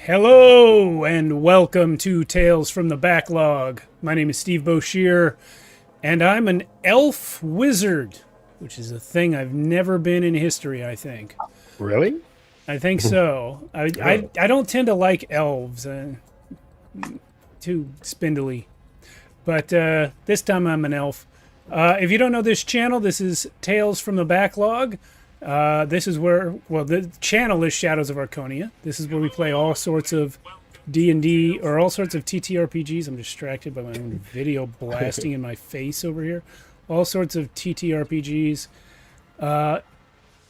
Hello and welcome to Tales from the Backlog. My name is Steve Boshier, and I'm an elf wizard, which is a thing I've never been in history, I think. Really? I think so. I don't tend to like elves, too spindly. But this time I'm an elf. If you don't know this channel, this is Tales from the Backlog. This is where, well, the channel is Shadows of Archonia. This is where we play all sorts of D&D, or all sorts of TTRPGs. I'm distracted by my own video blasting in my face over here. All sorts of TTRPGs.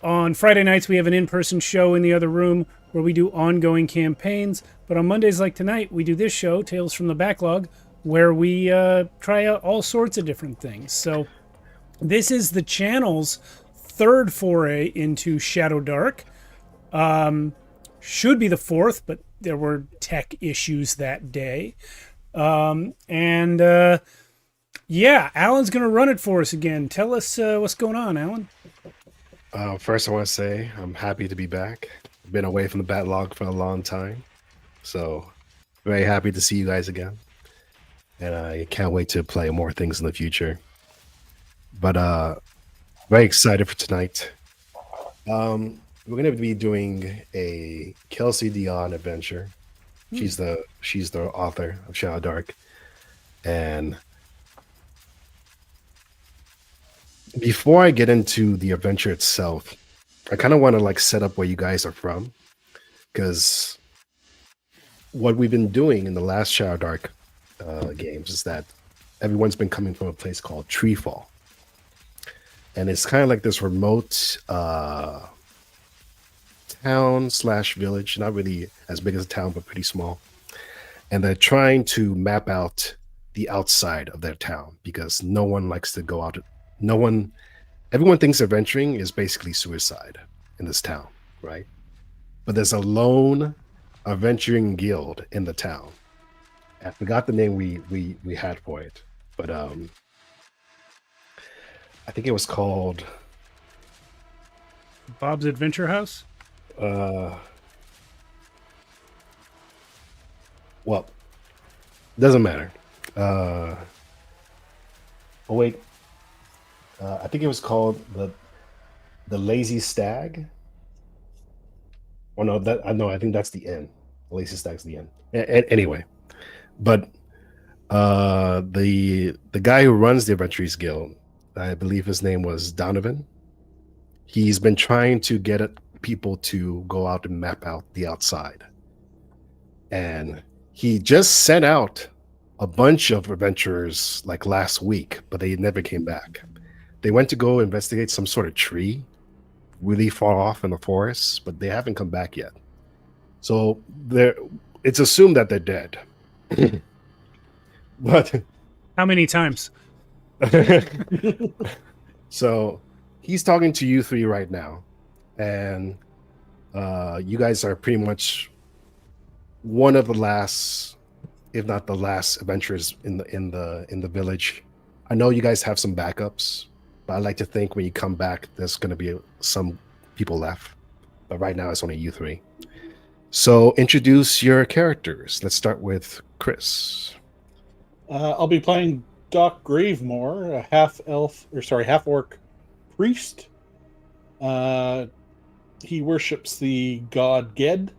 On Friday nights, we have an in-person show in the other room where we do ongoing campaigns. But on Mondays like tonight, we do this show, Tales from the Backlog, where we try out all sorts of different things. So this is the channel's third foray into Shadowdark. Should be the fourth, but there were tech issues that day. Yeah, Alan's going to run it for us again. Tell us what's going on, Alan. First, I want to say I'm happy to be back. I've been away from the Backlog for a long time. So, very happy to see you guys again. And I can't wait to play more things in the future. But very excited for tonight. We're going to be doing a Kelsey Dion adventure. She's the author of Shadowdark. And before I get into the adventure itself, I kind of want to set up where you guys are from, because what we've been doing in the last Shadowdark games is that everyone's been coming from a place called Treefall, and it's kind of like this remote town/village, not really as big as a town, but pretty small. And they're trying to map out the outside of their town because no one likes to go out. Everyone thinks adventuring is basically suicide in this town, right? But there's a lone adventuring guild in the town. I forgot the name we had for it, but I think it was called Bob's Adventure House? Well, doesn't matter. Oh wait. I think it was called the Lazy Stag. Oh no, I think that's the inn. The Lazy Stag's the inn. Anyway, but the guy who runs the Adventurers Guild, I believe his name was Donovan. He's been trying to get people to go out and map out the outside, and he just sent out a bunch of adventurers last week, but they never came back. They went to go investigate some sort of tree really far off in the forest, but they haven't come back yet. So it's assumed that they're dead. But how many times? So he's talking to you three right now, and you guys are pretty much one of the last, if not the last, adventurers in the village. I know you guys have some backups, but I like to think when you come back, there's going to be some people left. But right now, it's only you three. So introduce your characters. Let's start with Chris. I'll be playing Doc Gravemore, a half-orc priest. He worships the god Ged,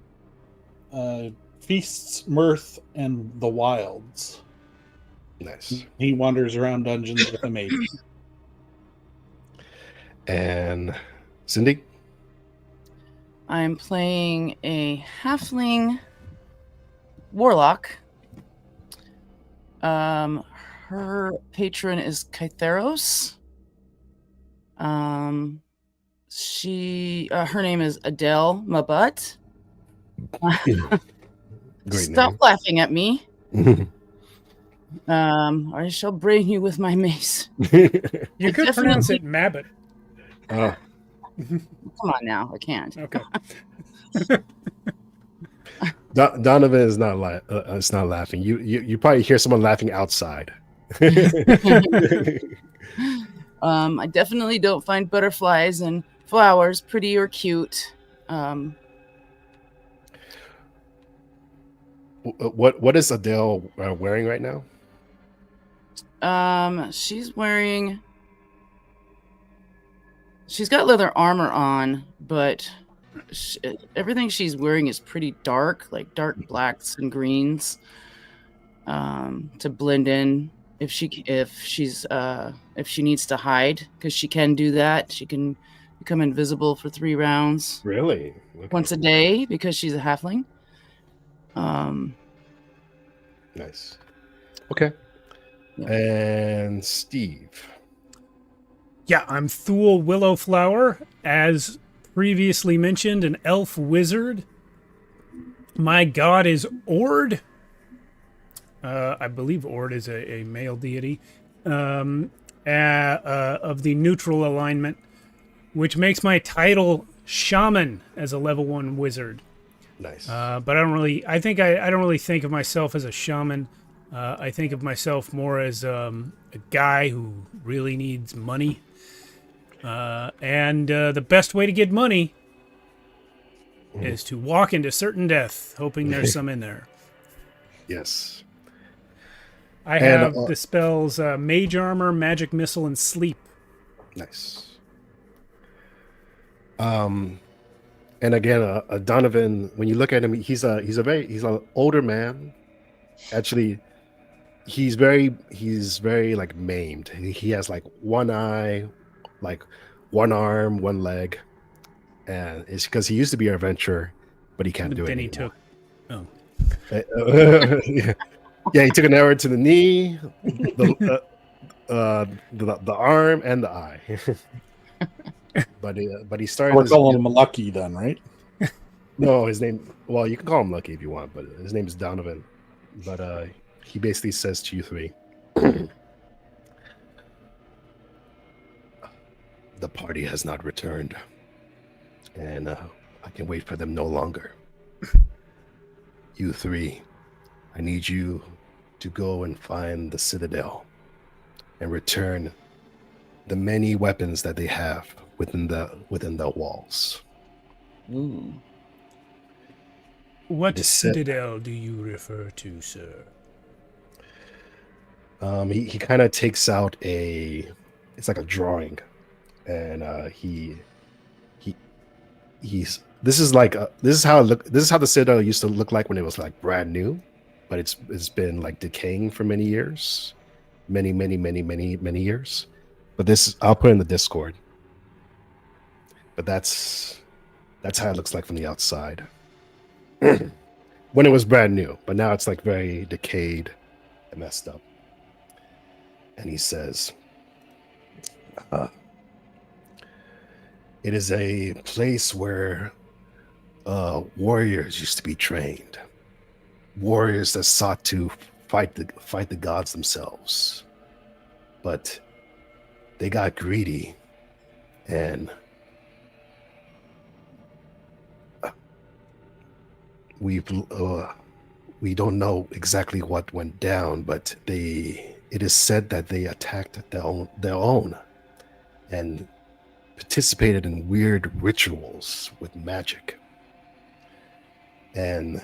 feasts, mirth, and the wilds. Nice. He wanders around dungeons with a mage. And Cindy? I'm playing a halfling warlock. Her patron is Kytheros. Her name is Adele Mabutt. Stop laughing at me. I shall bring you with my mace. You could pronounce it Mabbott. Oh. Come on now, I can't. Okay. Donovan is not laughing. You probably hear someone laughing outside. I definitely don't find butterflies and flowers pretty or cute. What is Adele wearing right now? She's wearing. She's got leather armor on, but everything she's wearing is pretty dark, like dark blacks and greens, to blend in. If she needs to hide, because she can do that. She can become invisible for 3 rounds Really? Okay. once a day because she's a halfling. Nice. Okay. Yeah. And Steve. Yeah, I'm Thule Willowflower, as previously mentioned, an elf wizard. My god is Ord. I believe Ord is a male deity of the neutral alignment, which makes my title Shaman as a level 1 wizard. Nice. But I don't really. I don't really think of myself as a shaman. I think of myself more as a guy who really needs money. And the best way to get money is to walk into certain death, hoping there's some in there. Yes. I have the spells Mage Armor, Magic Missile, and Sleep. Nice. And again, Donovan. When you look at him, he's an older man. Actually, he's very like maimed. He has like one eye, like one arm, one leg, and it's because he used to be an adventurer, but he can't do it anymore. Yeah, he took an arrow to the knee, the arm, and the eye. but he started. We're calling him Lucky then, right? No, his name. Well, you can call him Lucky if you want, but his name is Donovan. But he basically says to you three, the party has not returned, and I can wait for them no longer. You three, I need you to go and find the Citadel and return the many weapons that they have within the walls. Ooh. What Citadel do you refer to, sir? He kind of takes out it's like a drawing, and he's this is how the Citadel used to look like when it was like brand new, but it's been like decaying for many years, many years. But I'll put it in the Discord. But that's how it looks like from the outside. When it was brand new, but now it's like very decayed and messed up. And he says, it is a place where warriors used to be trained. Warriors that sought to fight the gods themselves. But they got greedy, and we don't know exactly what went down, but it is said that they attacked their own and participated in weird rituals with magic. And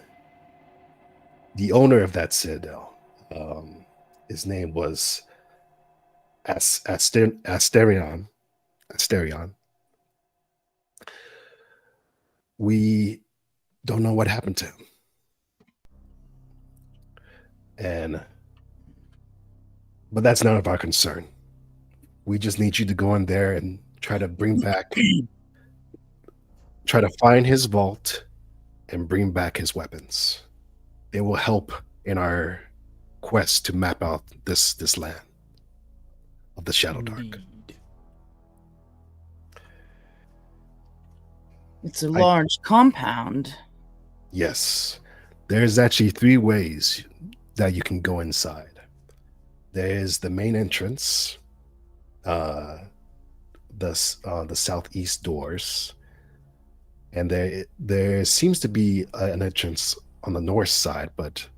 the owner of that Citadel, his name was Asterion. We don't know what happened to him. But that's none of our concern. We just need you to go in there and try to find his vault and bring back his weapons. It will help in our quest to map out this land of the Shadowdark. Indeed. It's a large compound. Yes. There's actually 3 ways that you can go inside. There's the main entrance, the southeast doors, and there seems to be an entrance on the north side, but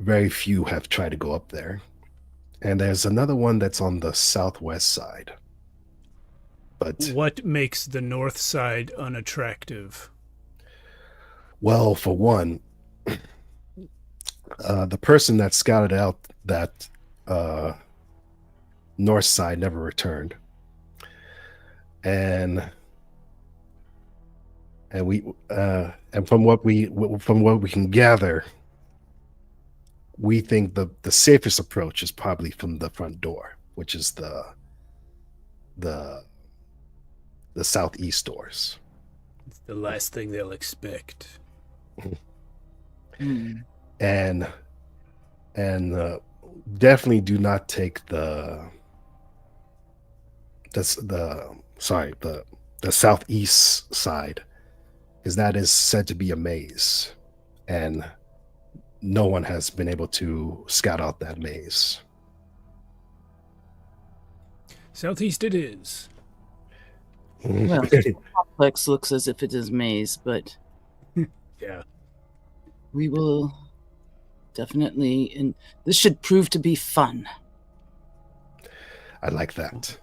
very few have tried to go up there. And there's another one that's on the southwest side. But what makes the north side unattractive? Well, for one, The person that scouted out that north side never returned, and from what we can gather, we think the safest approach is probably from the front door, which is the southeast doors. It's the last thing they'll expect. And definitely do not take the southeast side, because that is said to be a maze, and no one has been able to scout out that maze. Southeast it is. Well, the complex looks as if it is maze, but Yeah. we will definitely, and this should prove to be fun. I like that.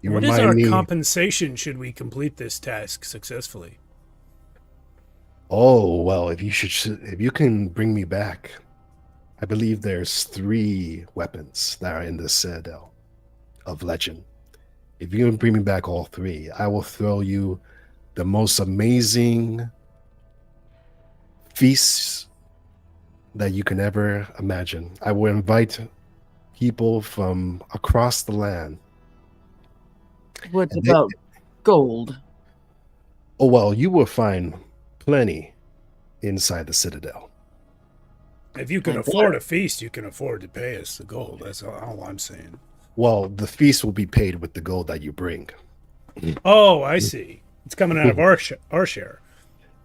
You What is remind our me. compensation should we complete this task successfully? Oh well, if you can bring me back, I believe there's 3 weapons that are in the Citadel of Legend. If you can bring me back all 3, I will throw you the most amazing feasts that you can ever imagine. I will invite people from across the land. What And about gold? Oh well, you will find plenty inside the Citadel. If you can And afford a feast, you can afford to pay us the gold. That's all I'm saying. Well, the feast will be paid with the gold that you bring. Oh, I see. It's coming out of our share.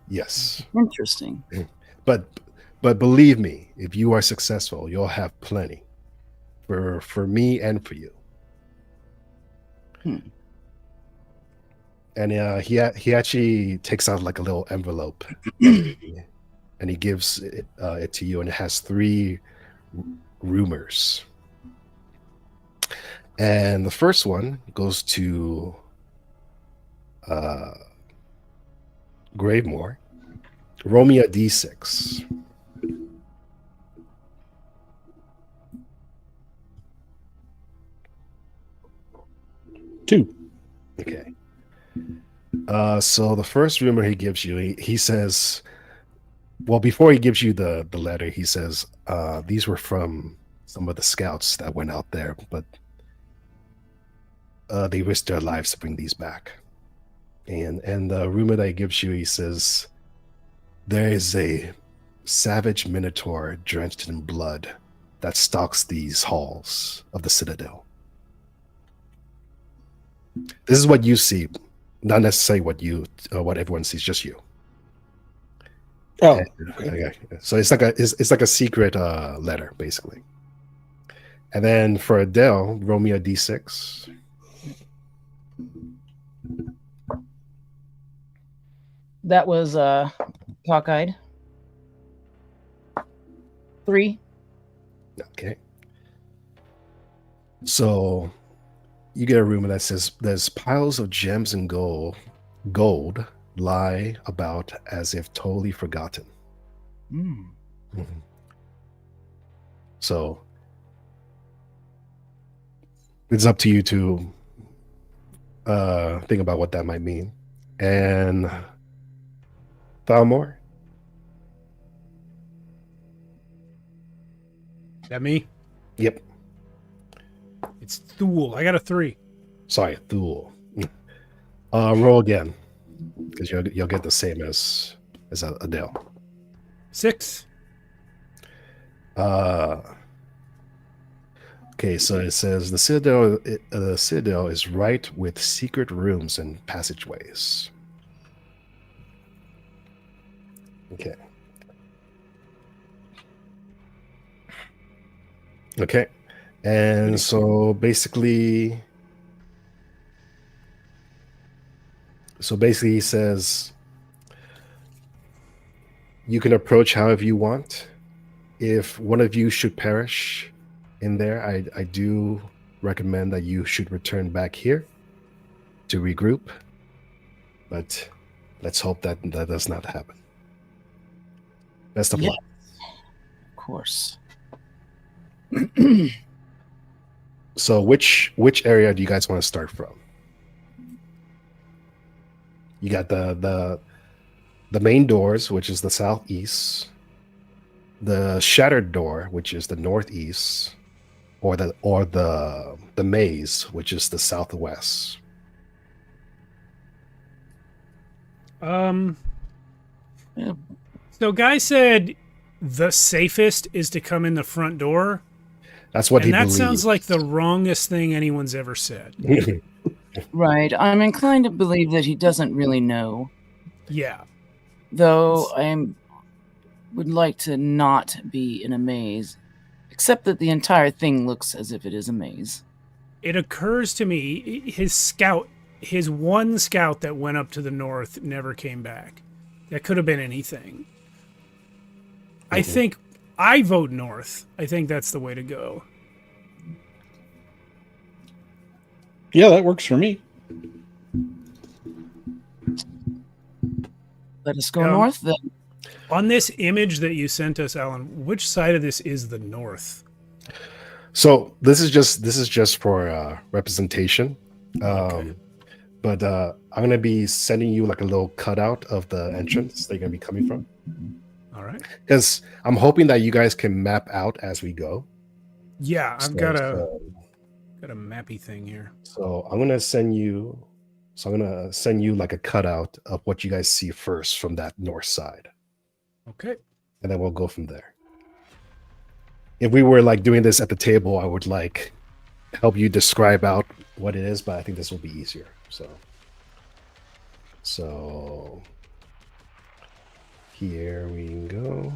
Yes. Interesting. But believe me, if you are successful, you'll have plenty for me and for you. And he actually takes out like a little envelope, and he gives it to you, and it has 3 rumors. And the first one goes to Gravemore. Roll me a d6. 2. Okay. So the first rumor he gives you, he says, well, before he gives you the letter, he says, these were from some of the scouts that went out there, but they risked their lives to bring these back. And the rumor that he gives you, he says, there is a savage Minotaur drenched in blood that stalks these halls of the Citadel. This is what you see, not necessarily what everyone sees, just you. Oh, Okay. So it's like a secret letter, basically. And then for Adele, roll me a d6. That was cockeyed. 3. Okay. So you get a rumor that says there's piles of gems and gold lie about as if totally forgotten. Mm-hmm. So it's up to you to think about what that might mean. And Thalmor? That me? Yep. It's Thule. I got a 3. Sorry, Thule. Roll again, because you'll get the same as Adele. 6. Okay, so it says the Citadel is right with secret rooms and passageways. Okay. Okay. And so basically he says you can approach however you want. If one of you should perish in there, I do recommend that you should return back here to regroup. But let's hope that does not happen. Best of luck. Of course. So which area do you guys want to start from? You got the main doors, which is the southeast, the shattered door, which is the northeast, or the maze, which is the southwest. So guy said the safest is to come in the front door. That's what he that believes. sounds like the wrongest thing anyone's ever said. Right. I'm inclined to believe that he doesn't really know. Yeah. Though I would like to not be in a maze, except that the entire thing looks as if it is a maze. It occurs to me his one scout that went up to the north never came back. That could have been anything. I think I vote north. I think that's the way to go. Yeah, that works for me. Let us go north then. On this image that you sent us, Alan, which side of this is the north? So this is just for representation. Okay. But I'm going to be sending you like a little cutout of the entrance that you're going to be coming from. All right. Because I'm hoping that you guys can map out as we go. Yeah, I've got a mappy thing here. So I'm going to send you like a cutout of what you guys see first from that north side. Okay. And then we'll go from there. If we were like doing this at the table, I would like help you describe out what it is, but I think this will be easier. So here we go.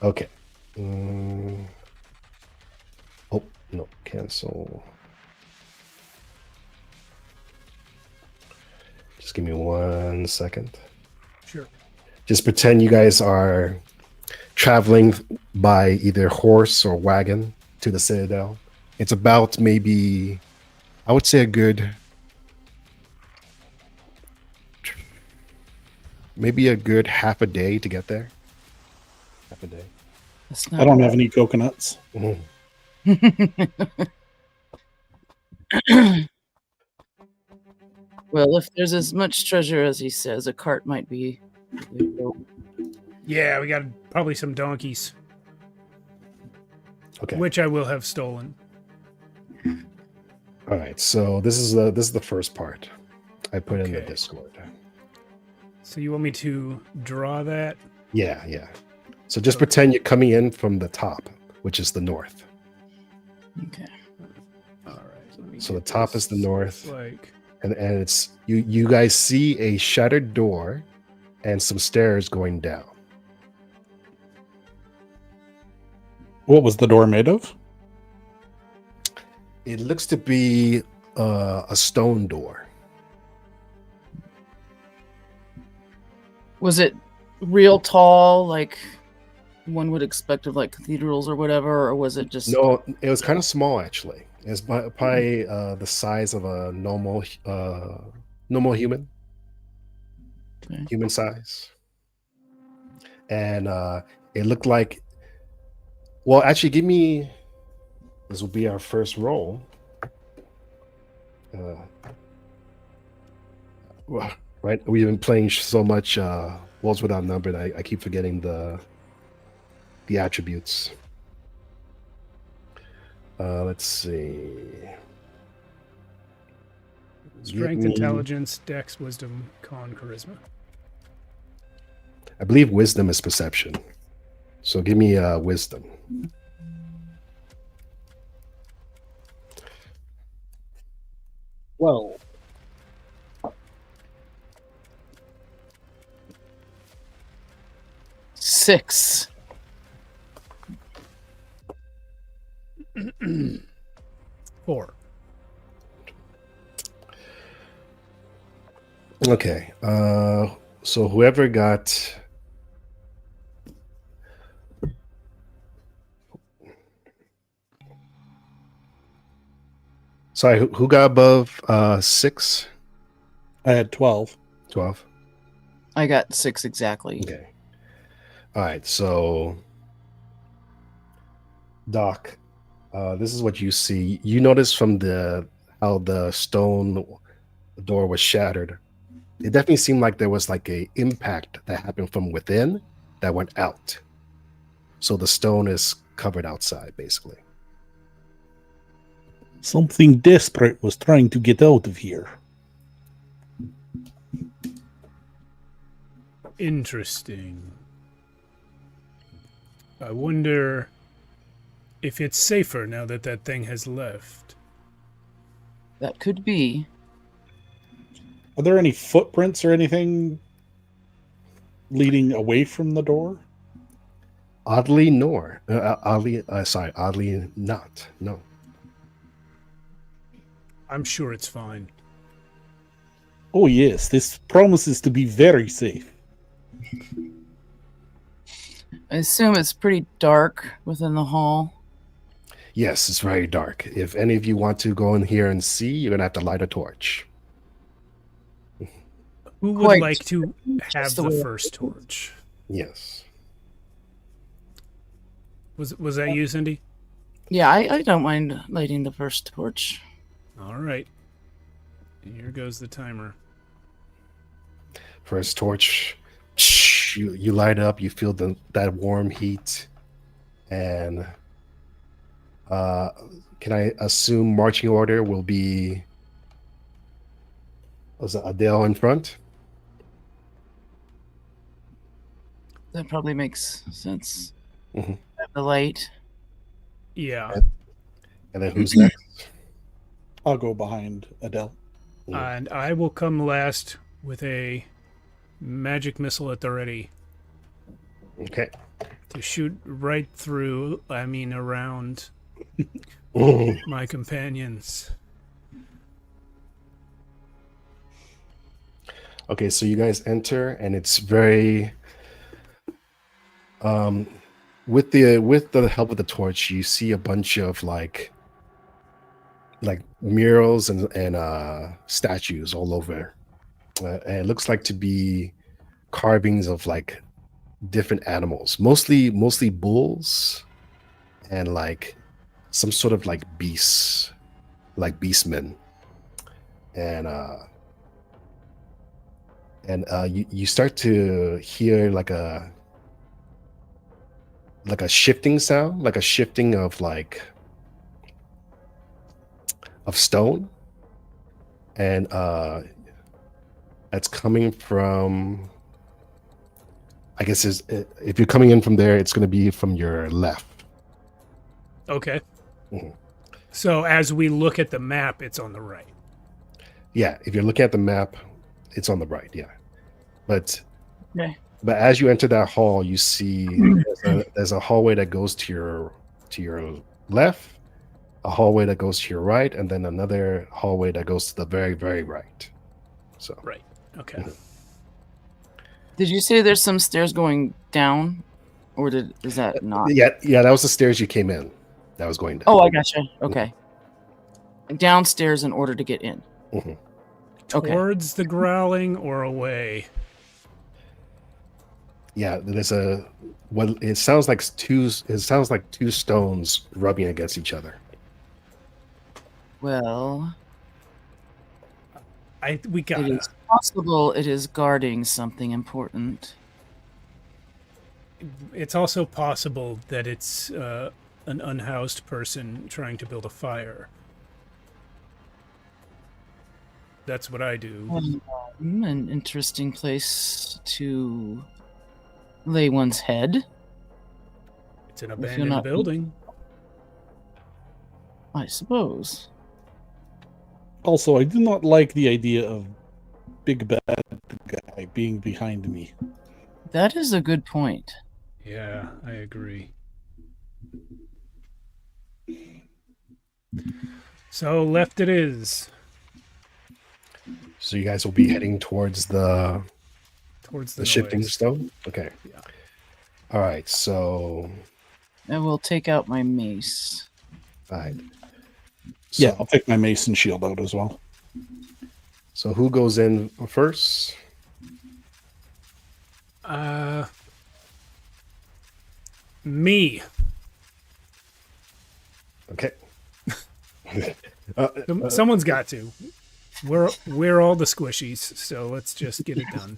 Okay. Oh, no, cancel. Just give me 1 second. Sure. Just pretend you guys are traveling by either horse or wagon to the Citadel. It's about maybe, I would say maybe a good half a day to get there. Half a day. I don't have any coconuts. Well, if there's as much treasure as he says, a cart might be. Yeah, we got probably some donkeys. Okay. Which I will have stolen. All right. So this is the first part. I put in the Discord. So you want me to draw that? Yeah. So just pretend you're coming in from the top, which is the north. Okay. All right. So the top is the north. Like, and it's you guys see a shattered door and some stairs going down. What was the door made of? It looks to be a stone door. Was it real tall, like one would expect of like cathedrals or whatever, or was it just? No, it was kind of small actually. It's probably the size of a normal human. Okay. Human size. And it looked like, well, actually, this will be our first roll. Right, we've been playing so much Worlds Without Number, I keep forgetting the attributes. Let's see. strength, intelligence, dex, wisdom, con, charisma. I believe wisdom is perception. So give me wisdom. Well, Six. Four. Okay. So whoever got sorry, who got above 6? I had 12. 12. I got 6 exactly. Okay. All right. So, Doc, this is what you see. You notice from how the stone door was shattered. It definitely seemed like there was like a impact that happened from within that went out. So the stone is covered outside, basically. Something desperate was trying to get out of here. Interesting. I wonder if it's safer now that that thing has left. That could be. Are there any footprints or anything leading away from the door? Oddly not. No. I'm sure it's fine. Oh yes, this promises to be very safe. I assume it's pretty dark within the hall. Yes, it's very dark. If any of you want to go in here and see, you're gonna have to light a torch. Who would Quite. like to have Just the the way- first torch? Yes. Was that you, Cindy? Yeah, I don't mind lighting the first torch. All right. Here goes the timer. First torch. You light up. You feel that warm heat, and can I assume marching order will be? Was it Adele in front? That probably makes sense. Mhm. The light. Yeah. And then who's next? I'll go behind Adele. And I will come last with a magic missile at the ready Okay. to shoot right through, around my companions. Okay, so you guys enter, and it's very with the help of the torch, you see a bunch of like murals and statues all over. And it looks like to be carvings of like different animals, mostly bulls, and like some sort of like beasts, like beastmen, and you start to hear like a shifting sound, like a shifting of stone, and that's coming from, I guess if you're coming in from there, it's going to be from your left. Okay. Mhm. So as we look at the map, it's on the right. Yeah, if you're looking at the map, it's on the right. Yeah, but Okay. but as you enter that hall, you see there's a hallway that goes to your left, a hallway that goes to your right, and then another hallway that goes to the very, very right. So Right. Okay. Did you say there's some stairs going down? Or is that not? yeah, that was the stairs you came in. That was going down. Oh, I gotcha. Okay. Downstairs in order to get in. Mhm. Okay. Towards the growling or away? Yeah, there's it sounds like two stones rubbing against each other. Well, We it gotta. is possible it is guarding something important. It's also possible that it's an unhoused person trying to build a fire. That's what I do. An interesting place to lay one's head, It's an you're abandoned not- building. I suppose. Also, I do not like the idea of big bad guy being behind me. That is a good point. Yeah, I agree. So left it is. So you guys will be heading towards the Towards the shifting noise. stone. Okay. Yeah. All right. So I will take out my mace. fine. Yeah, So, I'll take my mason shield out as well. So who goes in first? Me. Okay. Someone's got to. We're all the squishies, so let's just get it done.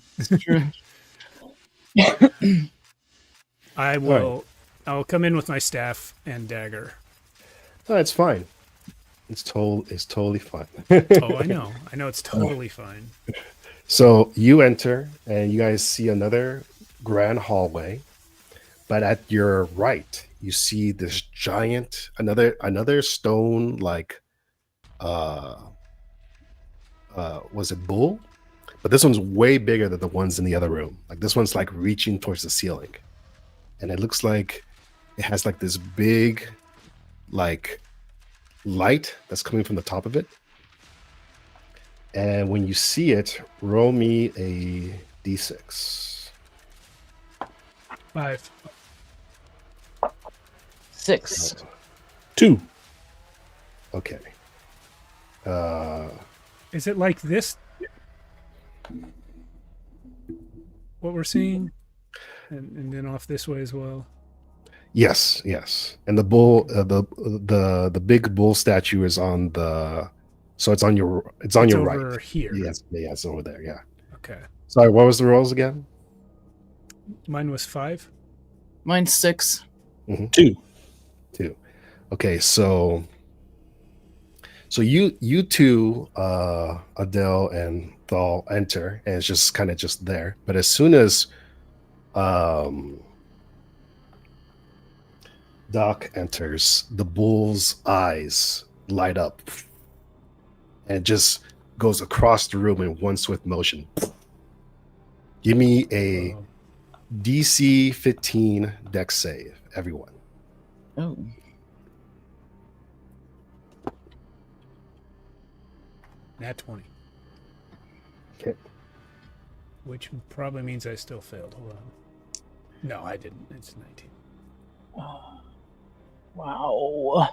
I will. I'll come in with my staff and dagger. No, it's fine. It's totally fine. Oh, I know. It's totally fine. So you enter, and you guys see another grand hallway. But at your right, you see this giant, another stone like, was it bull? But this one's way bigger than the ones in the other room. Like this one's like reaching towards the ceiling, and it looks like it has like this big, like light that's coming from the top of it. And when you see it, roll me a d6. 5. 6. 2. Okay. Is it like this? What we're seeing, and then off this way as well. Yes. And the bull, the big bull statue is on the. So it's on your over right. Here. Yes, yeah, it's over there. Yeah. Okay. Sorry, what was the rolls again? Mine was 5. Mine's 6. 2. Okay, so you two, Adele and Thal enter, and it's just kind of just there. But as soon as Doc enters, the bull's eyes light up, and it just goes across the room in one swift motion. Give me a DC 15 dex save, everyone. Oh. Nat 20. Okay. Which probably means I still failed. Hold on. No, I didn't. It's 19. Wow.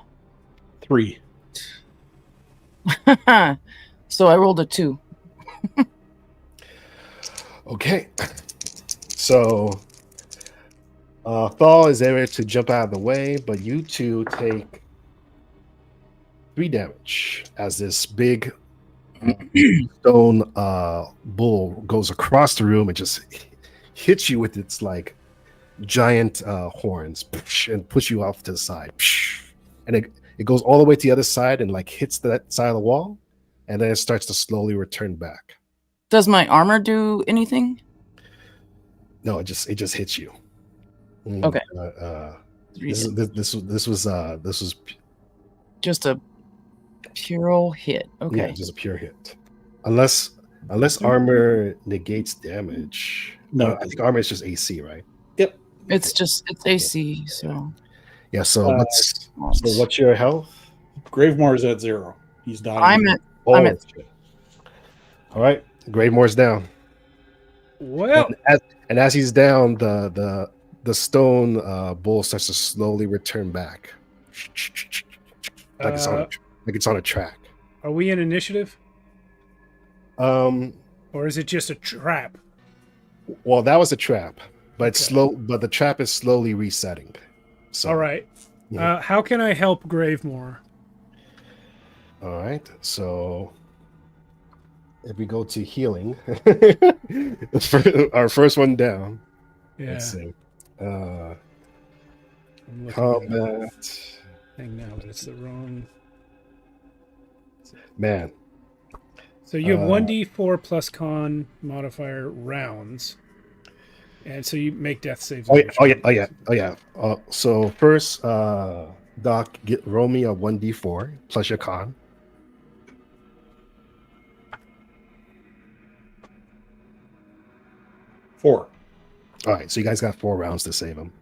3. So I rolled a 2. Okay. So Thal is able to jump out of the way, but you two take 3 damage as this big stone bull goes across the room and just hits you with its like giant horns and push you off to the side. And it goes all the way to the other side and like hits that side of the wall, and then it starts to slowly return back. Does my armor do anything? No, it just hits you. Okay. This was just a pure hit. Okay. Yeah, just a pure hit. Unless armor negates damage. No. I think armor is just AC, right? Yep. It's AC, so Yeah. So what's your health? Gravemore's at 0. He's dying. I'm at Shit. All right, Gravemore's down. Well, and as he's down, the stone bull starts to slowly return back, like it's on a track. Are we in initiative? Or is it just a trap? Well, that was a trap, but it's Okay. slow. But the trap is slowly resetting. So, All right. Yeah. How can I help Gravemore? All right. So if we go to healing, our first one down. Yeah. Let's see. I'm looking at Combat. thing now, but it's the wrong. Man. So you have 1d4 plus con modifier rounds, and so you make death saves. Oh yeah. So first, Doc, roll me a 1d4 plus your con. 4. All right, so you guys got 4 rounds to save him.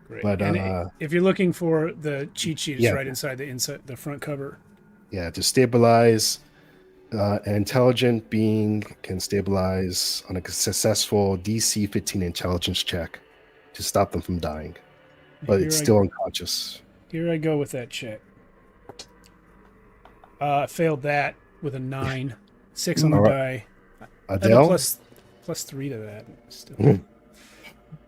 Great. But And if you're looking for the cheat sheet, it's Yeah. right inside the front cover. yeah, to stabilize, an intelligent being can stabilize on a successful DC 15 intelligence check to stop them from dying, but it's still unconscious. Here I go with that check. Failed that with a 9. 6 on the All die. And a Adele, plus 3 to that. Still.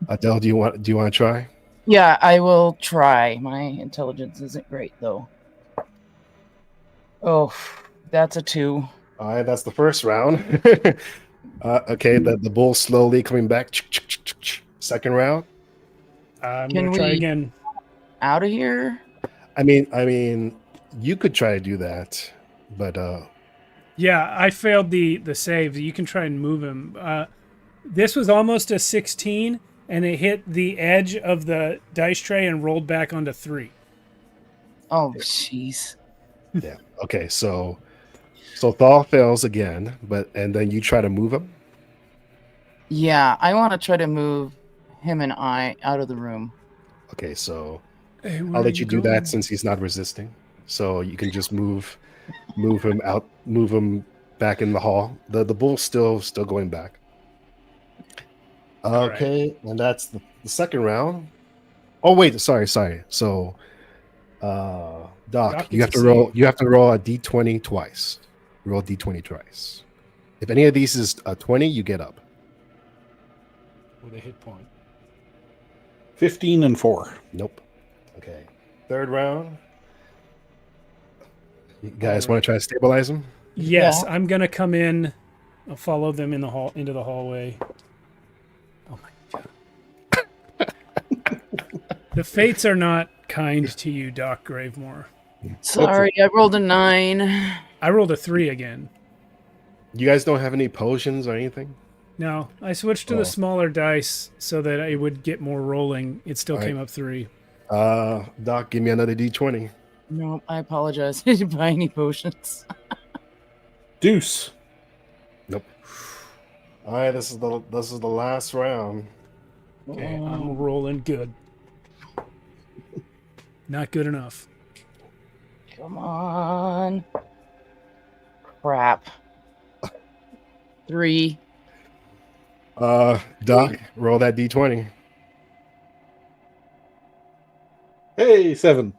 Adele, do you want to try? Yeah, I will try. My intelligence isn't great though. Oh, that's a 2. All right, that's the first round. Okay, the bull slowly coming back. Second round. I'm Can gonna try we- again. Out of here. I mean, you could try to do that, but Yeah, I failed the save. You can try and move him. This was almost a 16, and it hit the edge of the dice tray and rolled back onto 3. Oh, jeez. yeah. Okay, so Thal fails again, and then you try to move him. Yeah, I want to try to move him and I out of the room. Okay, so Hey, where I'll are let you do going? that since he's not resisting. So you can just move him out, move him back in the hall. The bull's still going back. All right. Okay, and that's the second round. Oh wait, sorry. So Doc, you have gets to a roll save. you have to roll a D20 twice. Roll D20 twice. If any of these is a 20, you get up. With a hit point. 15 and 4. Nope. Okay. Third round. You guys want to try to stabilize him? Yes, Yeah. I'm gonna come in. I'll follow them in the hall into the hallway. Oh my god. The fates are not kind to you, Doc Gravemore. Sorry, I rolled a 9. I rolled a 3 again. You guys don't have any potions or anything? No, I switched to Oh. the smaller dice so that I would get more rolling. It still All came right. up 3. Doc, give me another D20. No, I apologize. I didn't buy any potions. Deuce. Nope. All right, this is the last round. Okay, I'm rolling good. Not good enough. Come on. Crap. 3. Doc, roll that D20. Hey, 7.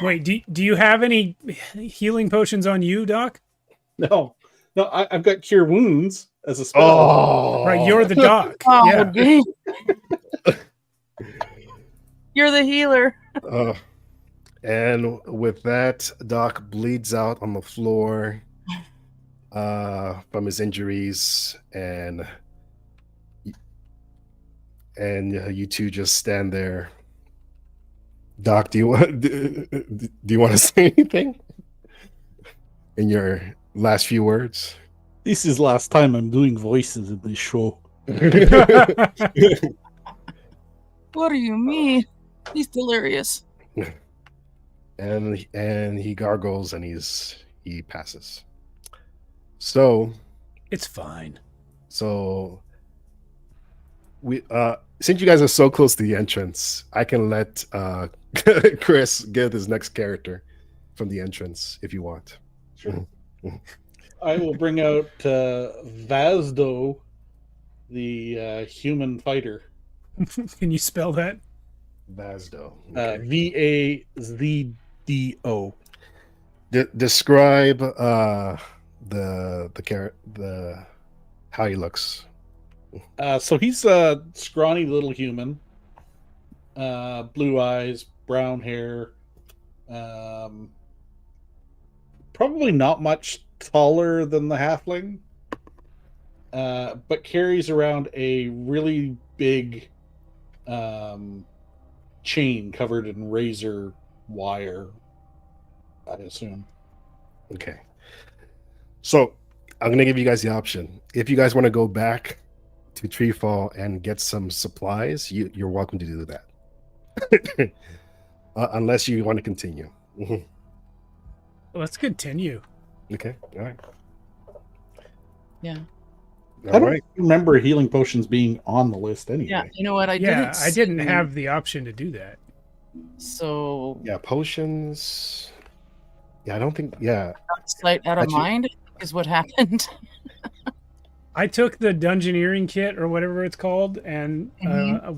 Wait, do you have any healing potions on you, Doc? No, I've got cure wounds as a spell. Oh, Right, you're the doc. Oh, Yeah. dang. You're the healer. And with that, Doc bleeds out on the floor from his injuries, and you two just stand there. Doc, do you want to say anything in your last few words? This is last time I'm doing voices in this show. What do you mean? He's delirious. and he gargles and he passes. So It's fine. we since you guys are so close to the entrance, I can let Chris get his next character from the entrance if you want. Sure. I will bring out Vazdo, the human fighter. Can you spell that? Vazdo. Vazdo. Describe the how he looks. So he's a scrawny little human, blue eyes, brown hair, probably not much taller than the halfling, but carries around a really big chain covered in razor wire, I assume. Okay. So I'm gonna give you guys the option. If you guys want to go back to Treefall and get some supplies, you're welcome to do that. Unless you want to continue. Mhm. Let's continue. Okay. All right. Yeah. I All don't right. remember healing potions being on the list anyway. Yeah. You know what? I Yeah, I didn't see- have the option to do that. So Yeah, potions. Yeah, I don't think. Yeah, sight out of Actually- mind is what happened. I took the dungeoneering kit or whatever it's called, and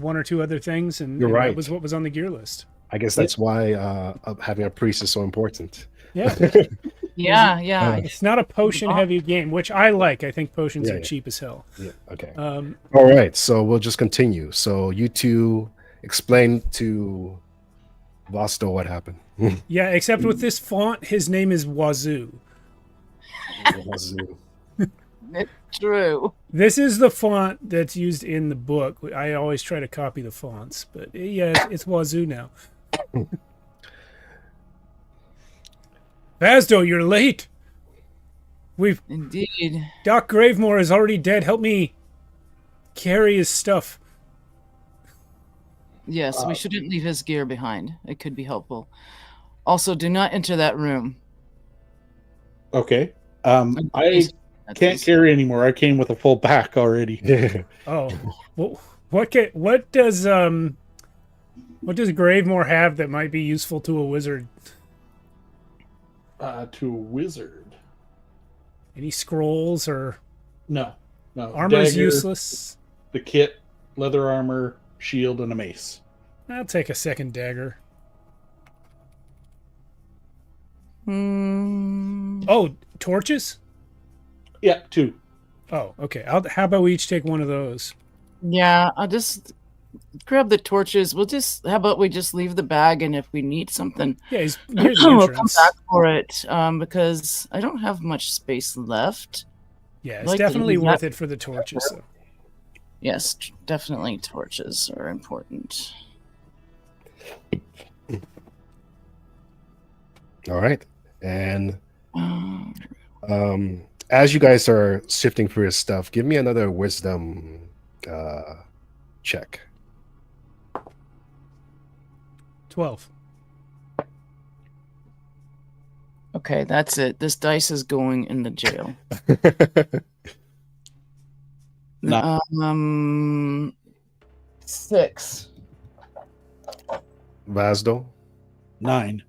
one or two other things, and, You're and right. that was what was on the gear list. I guess that's why having a priest is so important. Yeah. Yeah. It's not a potion-heavy game, which I like. I think potions Yeah, are yeah. cheap as hell. Yeah. Okay. All All right. So we'll just continue. So you two explain to Vosto what happened. Yeah, except with this font, his name is Wazoo. True. This is the font that's used in the book. I always try to copy the fonts, but yeah, it's Wazoo now. Vasdo, you're late. Indeed. Doc Gravemore is already dead. Help me carry his stuff. Yes, we shouldn't leave his gear behind. It could be helpful. Also, do not enter that room. Okay. I can't carry anymore. I came with a full pack already. Oh, well, what does Gravemore have that might be useful to a wizard? To a wizard. Any scrolls or No. armor's Dagger, useless? The kit, leather armor, shield, and a mace. I'll take a second dagger. Oh, torches? Yeah, 2. Oh, okay. How about we each take one of those? Yeah, I'll just grab the torches. How about we just leave the bag, and if we need something, Yeah, he's near the we'll come entrance. back for it. Because I don't have much space left. Yeah, it's Like to definitely use worth that. it for the torches. So. Yes, definitely torches are important. All right. And as you guys are sifting through his stuff, give me another wisdom check. 12. Okay, that's it. This dice is going in the jail. Not- 6. Vasdo? 9.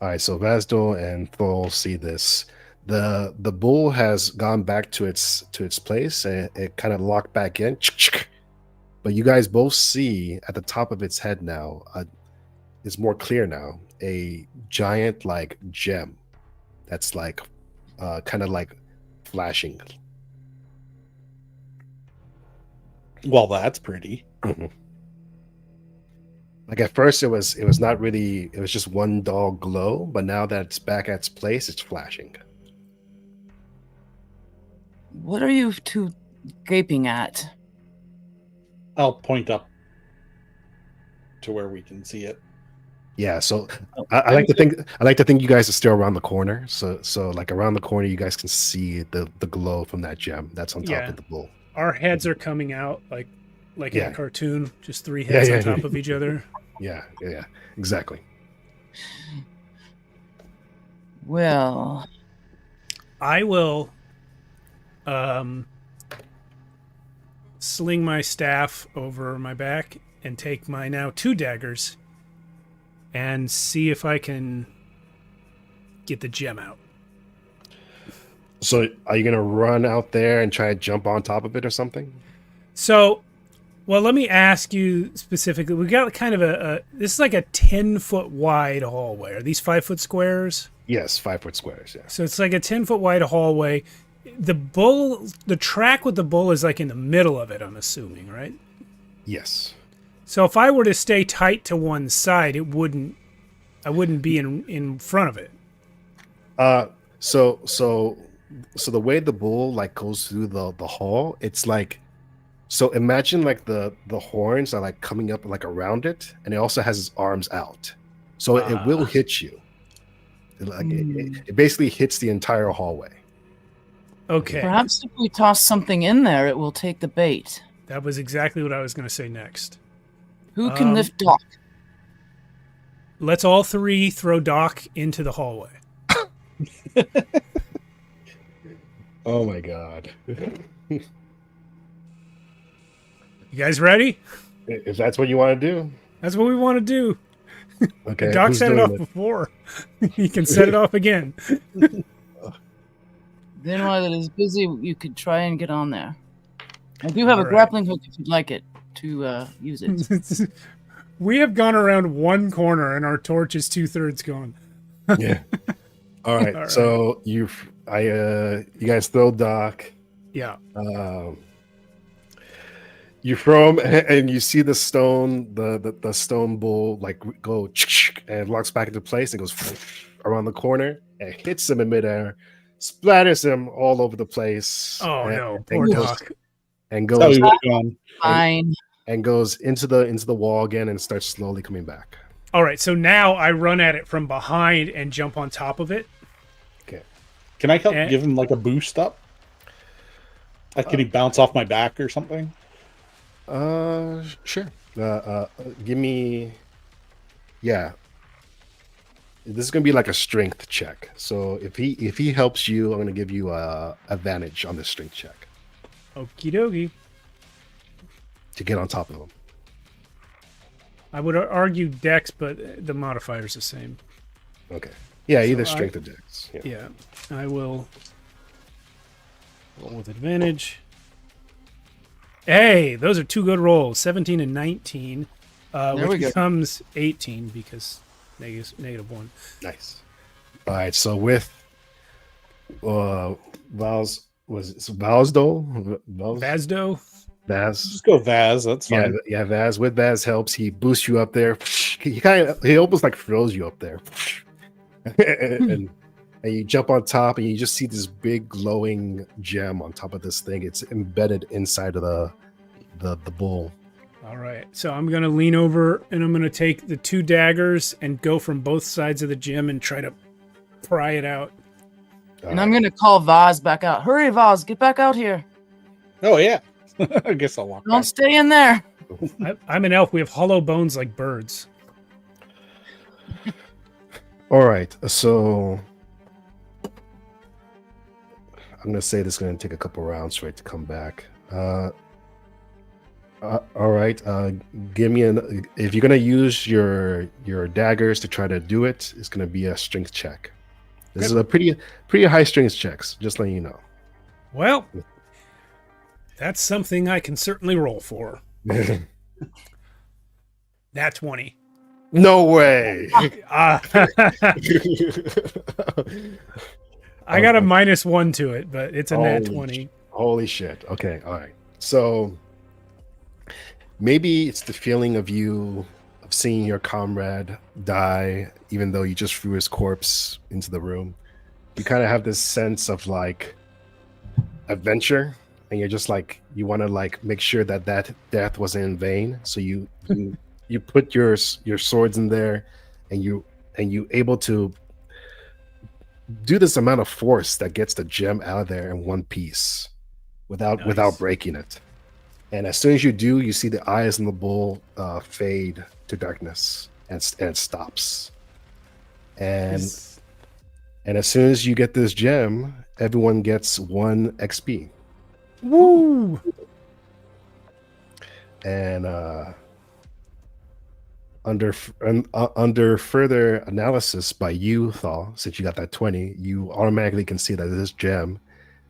All right, so Vasdo and Thol see this. The bull has gone back to its place, and it kind of locked back in. But you guys both see at the top of its head now, it's more clear now, a giant like gem that's like kind of like flashing. Well, that's pretty. Like at first it was not really, it was just one dull glow, but now that it's back at its place, it's flashing. What are you two gaping at? I'll point up to where we can see it. Yeah, so I like to think you guys are still around the corner. So like around the corner you guys can see the glow from that gem that's on top Yeah. of the bull. Our heads are coming out like in Yeah. a cartoon, just 3 heads on top of each other. Yeah, exactly. Well, I will sling my staff over my back and take my now 2 daggers and see if I can get the gem out. So are you gonna run out there and try to jump on top of it or something? So, well, let me ask you specifically. We got kind of this is like a 10-foot wide hallway. Are these 5-foot squares? Yes, 5-foot squares. Yeah. So it's like a 10-foot wide hallway. The track with the bull is like in the middle of it, I'm assuming, right? Yes. So if I were to stay tight to one side, I wouldn't be in front of it. So the way the bull like goes through the hall, it's like, so imagine like the horns are like coming up like around it, and it also has its arms out, so it will hit you. It basically hits the entire hallway. Okay. perhaps if we toss something in there, it will take the bait. That was exactly what I was going to say next. Who can lift Doc? Let's all 3 throw Doc into the hallway. Oh my god. You guys ready? If that's what you want to do. That's what we want to do. Okay. Doc who's set it doing off before. He can set it off again. Then while it is busy, you could try and get on there. I do have a All right. grappling hook if you'd like it to use it. We have gone around one corner and our torch is 2/3 gone. Yeah. All right. All right. So you guys throw Doc. Yeah. You throw him, and you see the stone bull like go and locks back into place and goes around the corner and hits him in midair, splatters him all over the place. Oh and, no, and poor goes, Doc. and That's how goes he would have gone. Fine. and goes into the wall again and starts slowly coming back. All right, so now I run at it from behind and jump on top of it. Okay. Can I help And- give him like a boost up? Like, can he bounce off my back or something? Sure. Give me. Yeah. This is gonna be like a strength check. So if he helps you, I'm gonna give you a advantage on the strength check Okie dokie. to get on top of him. I would argue Dex, but the modifier's the same. Okay. Yeah, either So strength or dex. Yeah. Yeah, I will roll with advantage. Hey, those are two good rolls, 17 and 19, There we which go. becomes 18 because negative 1. Nice. All right. So with Val's Valsdo? Vazdo? Vaz. Just go Vaz. That's Yeah, fine. yeah. Vaz with Vaz helps. He boosts you up there. He almost like throws you up there, and you jump on top, and you just see this big glowing gem on top of this thing. It's embedded inside of the bull. All right, so I'm going to lean over and I'm going to take the two daggers and go from both sides of the gym and try to pry it out. And I'm gonna call Vaz back out. Hurry, Vaz, get back out here. Oh yeah. I guess I'll walk Don't back. stay in there. I'm an elf. We have hollow bones like birds. All right, so I'm gonna say this is gonna take a couple rounds for it to come back. All right, give me if you're gonna use your daggers to try to do it, it's gonna be a strength check. This is a pretty high strength checks. Just letting you know. Well, that's something I can certainly roll for. Nat 20. No way. I got a -1 to it, but it's a nat 20. Holy shit. Okay, all right. So maybe it's the feeling of seeing your comrade die, even though you just threw his corpse into the room. You kind of have this sense of like adventure, and you're just like you want to like make sure that death wasn't in vain. So you put your swords in there, and you able to do this amount of force that gets the gem out of there in one piece without breaking it. And as soon as you do, you see the eyes in the bull fade to darkness and it stops. And as soon as you get this gem, everyone gets 1 XP. Woo! And under further analysis by you, Thal, since you got that 20, you automatically can see that this gem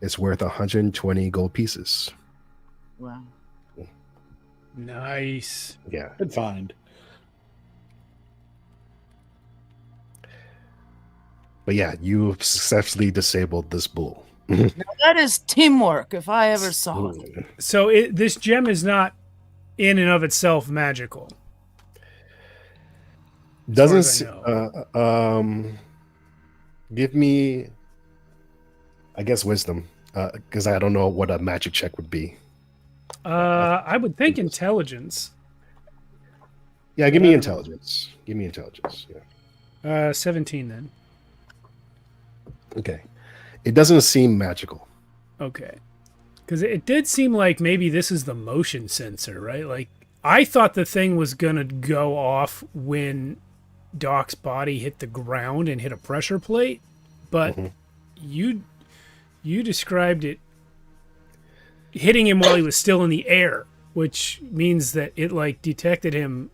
is worth 120 gold pieces. Wow. Nice. Yeah. Good find. But yeah, you've successfully disabled this bull. Now that is teamwork, if I ever saw it. So this gem is not in and of itself magical. Doesn't as I give me, I guess, wisdom, because I don't know what a magic check would be. I would think intelligence. Yeah, give me intelligence. Give me intelligence. Yeah. 17 then. Okay. It doesn't seem magical. Okay. Because it did seem like maybe this is the motion sensor, right? Like, I thought the thing was going to go off when Doc's body hit the ground and hit a pressure plate, but you described it hitting him while he was still in the air, which means that it like detected him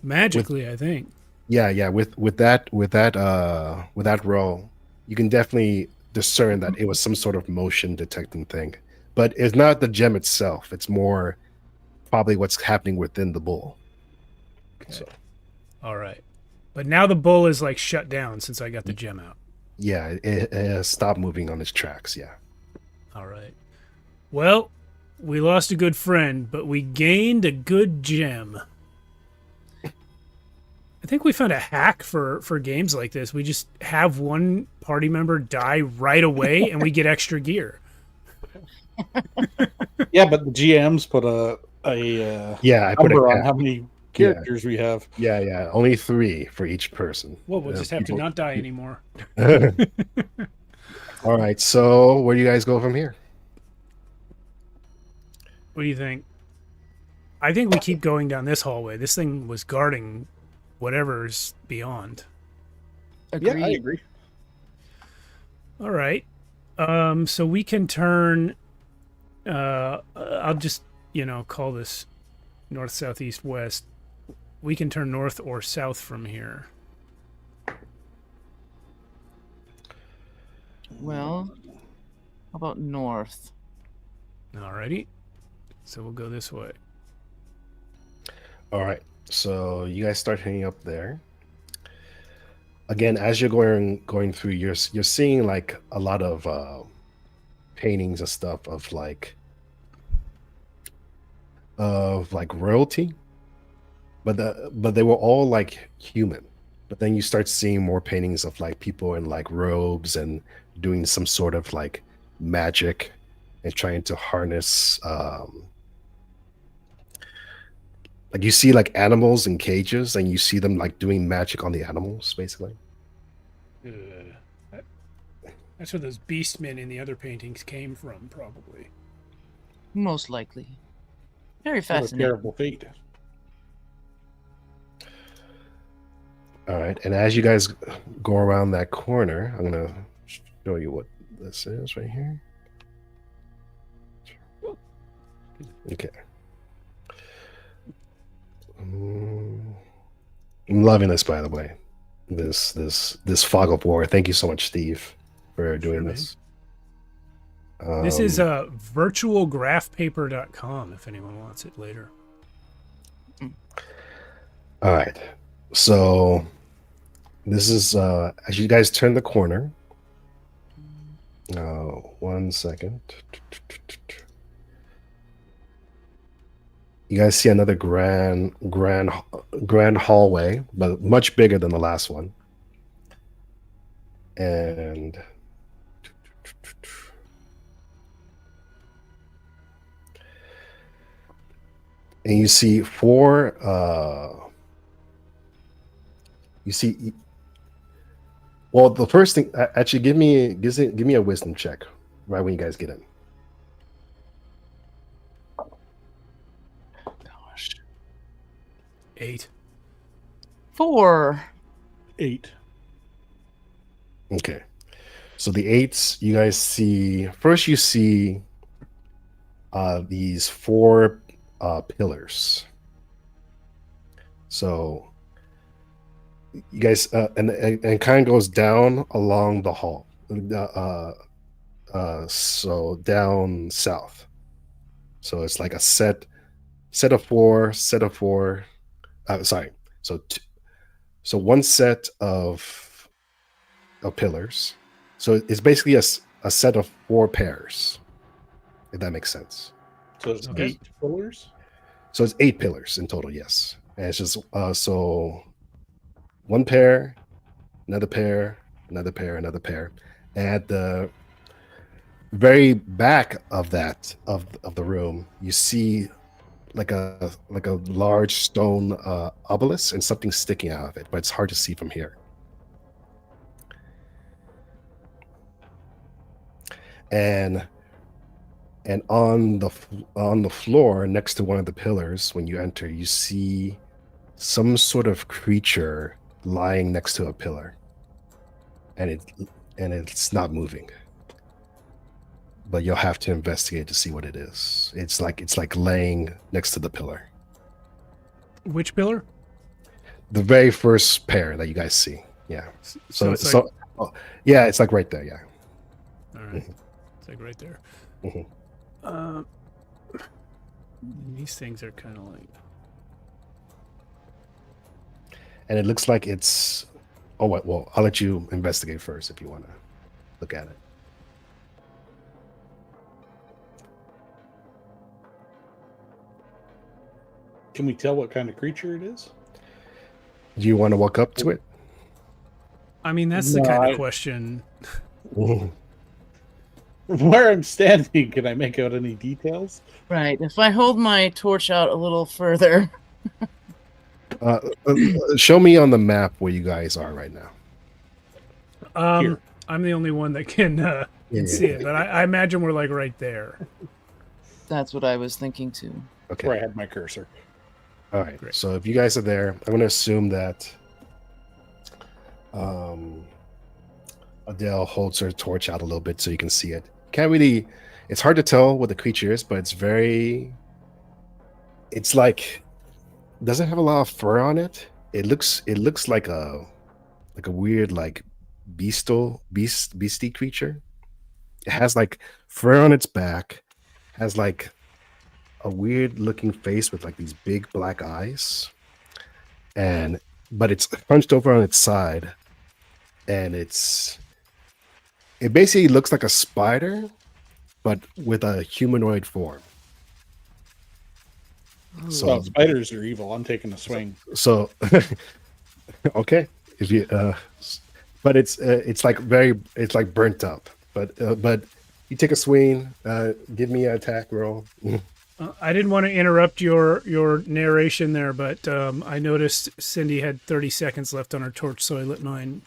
magically, I think. Yeah. With that roll, you can definitely discern that it was some sort of motion detecting thing. But it's not the gem itself. It's more probably what's happening within the bull. Okay. So. All right. But now the bull is like shut down since I got the gem out. Yeah, it stopped moving on its tracks. Yeah. All right. Well, we lost a good friend, but we gained a good gem. I think we found a hack for games like this. We just have one party member die right away, and we get extra gear. Yeah, but the GMs put a Yeah, I put a number on cap. how many characters we have. Yeah. Only 3 for each person. Well, we'll just have to People- not die anymore. All right. So where do you guys go from here? What do you think? I think we keep going down this hallway. This thing was guarding whatever's beyond. Agreed. Yeah, I agree. All right. So we can turn. I'll just call this north, south, east, west. We can turn north or south from here. Well, how about north? Alrighty. So we'll go this way. All right. So you guys start heading up there. Again, as you're going through, you're seeing like a lot of paintings and stuff of like royalty, but they were all like human. But then you start seeing more paintings of like people in like robes and doing some sort of like magic and trying to harness like you see like animals in cages and you see them like doing magic on the animals basically. That's where those beastmen in the other paintings came from, probably. Most likely. Very What a fascinating. terrible fate. All right, and as you guys go around that corner, I'm gonna show you what this is right here. Okay. I'm loving this, by the way. This fog of war. Thank you so much, Steve, for doing Sure, this. This is virtualgraphpaper.com if anyone wants it later. All right. So this is as you guys turn the corner. 1 second. You guys see another grand hallway, but much bigger than the last one. And you see 4 you see well, the first thing actually give me a wisdom check right when you guys get in. Gosh. 8. 4. 8. Okay. So the 8s, you guys see first you see these 4 pillars. So you guys and kind of goes down along the hall. So down south. So it's like a set of 4. Sorry. So one set of pillars. So it's basically a set of 4 pairs, if that makes sense. So it's Okay. 8 pillars. So it's 8 pillars in total, yes. And it's just so 1 pair, another pair, another pair, another pair. And at the very back of that of the room, you see like a large stone obelisk and something sticking out of it, but it's hard to see from here. And on the floor next to one of the pillars, when you enter, you see some sort of creature lying next to a pillar, and it's not moving. But you'll have to investigate to see what it is. It's like laying next to the pillar. Which pillar? The very first pair that you guys see. Yeah. So it's like, yeah, it's like right there. Yeah. all right. It's like right there. Mhm. These things are kind of like. And it looks like it's Oh, well, I'll let you investigate first if you want to look at it. Can we tell what kind of creature it is? Do you want to walk up to it? I mean, that's the No, kind of question. From where I'm standing, can I make out any details? Right. If I hold my torch out a little further. Show me on the map where you guys are right now. Here. I'm the only one that can see it, but I imagine we're like right there. That's what I was thinking too. Okay. Where I had my cursor. All right. Great. So if you guys are there, I'm going to assume that Adele holds her torch out a little bit so you can see it. Can't really. It's hard to tell what the creature is, but it's like doesn't have a lot of fur on it. It looks like a weird like beastie creature. It has like fur on its back, has like a weird looking face with like these big black eyes, but it's hunched over on its side, and it basically looks like a spider, but with a humanoid form. So spiders are evil. I'm taking a swing. So okay, if you but it's like burnt up, but you take a swing. Give me an attack roll. I didn't want to interrupt your narration there, but I noticed Cindy had 30 seconds left on her torch, so I let mine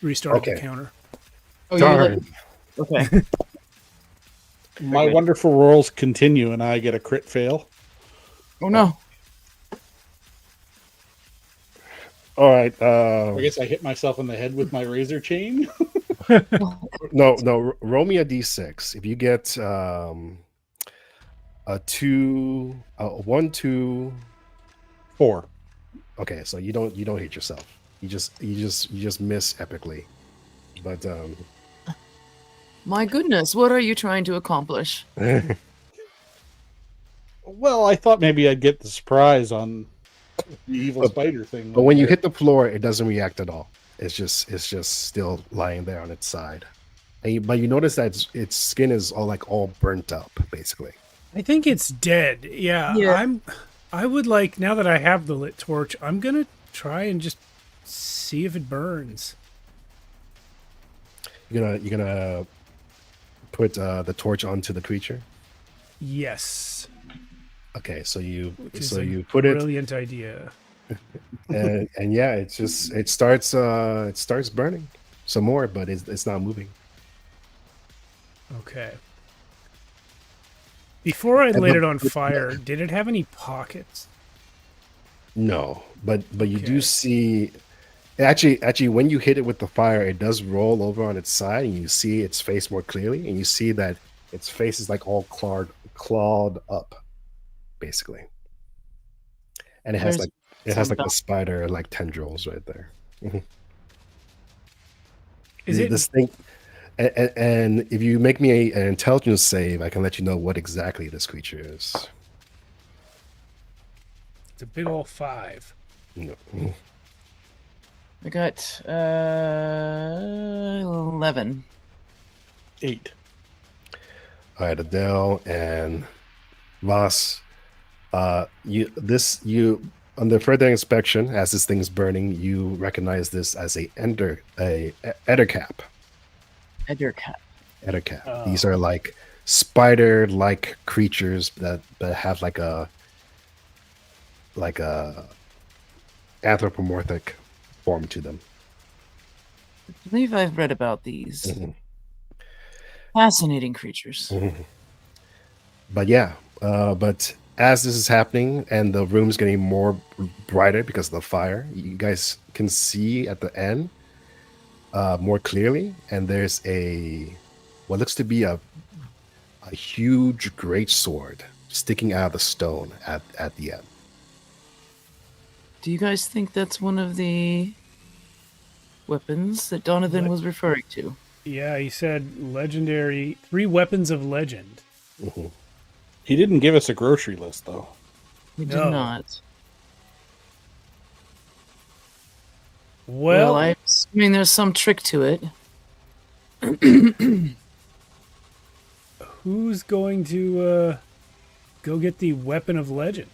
restart the counter. Oh, Darn. Okay. My wonderful rolls continue, and I get a crit fail. Oh no. All right. I guess I hit myself in the head with my razor chain. No. Roll me a d6. If you get a 2, 1, 2, 4. Okay, so you don't hit yourself. You just miss epically. But My goodness, what are you trying to accomplish? Well, I thought maybe I'd get the surprise on the evil spider thing. But when you hit the floor, it doesn't react at all. It's just still lying there on its side. But you notice that its skin is all burnt up, basically. I think it's dead. Yeah. I would like, now that I have the lit torch, I'm gonna try and just see if it burns. You're gonna put the torch onto the creature. Yes. Okay, so you a put it, brilliant idea. and yeah, it starts burning some more, but it's not moving. Okay. Before I lit it on fire, did it have any pockets? No, but you Okay. do see. Actually, when you hit it with the fire, it does roll over on its side, and you see its face more clearly, and you see that its face is like all clawed up, basically, and it has like the spider like tendrils right there. Is it this thing? And if you make me an intelligence save, I can let you know what exactly this creature is. It's a big old 5. No. I got 11. 8. All right, Adele and Voss. You under further inspection, as this thing's burning, you recognize this as a ettercap. Ettercap. Oh. These are like spider-like creatures that have like a anthropomorphic form to them. I believe I've read about these. Mm-hmm. Fascinating creatures. Mm-hmm. But yeah, but as this is happening and the room's getting more brighter because of the fire, you guys can see at the end more clearly, and there's what looks to be a huge great sword sticking out of the stone at the end. Do you guys think that's one of the weapons that Donovan was referring to? Yeah, he said legendary 3 weapons of legend. Mm-hmm. He didn't give us a grocery list, though. We did No. not. Well, Well, I'm assuming there's some trick to it. who's going to go get the weapon of legend?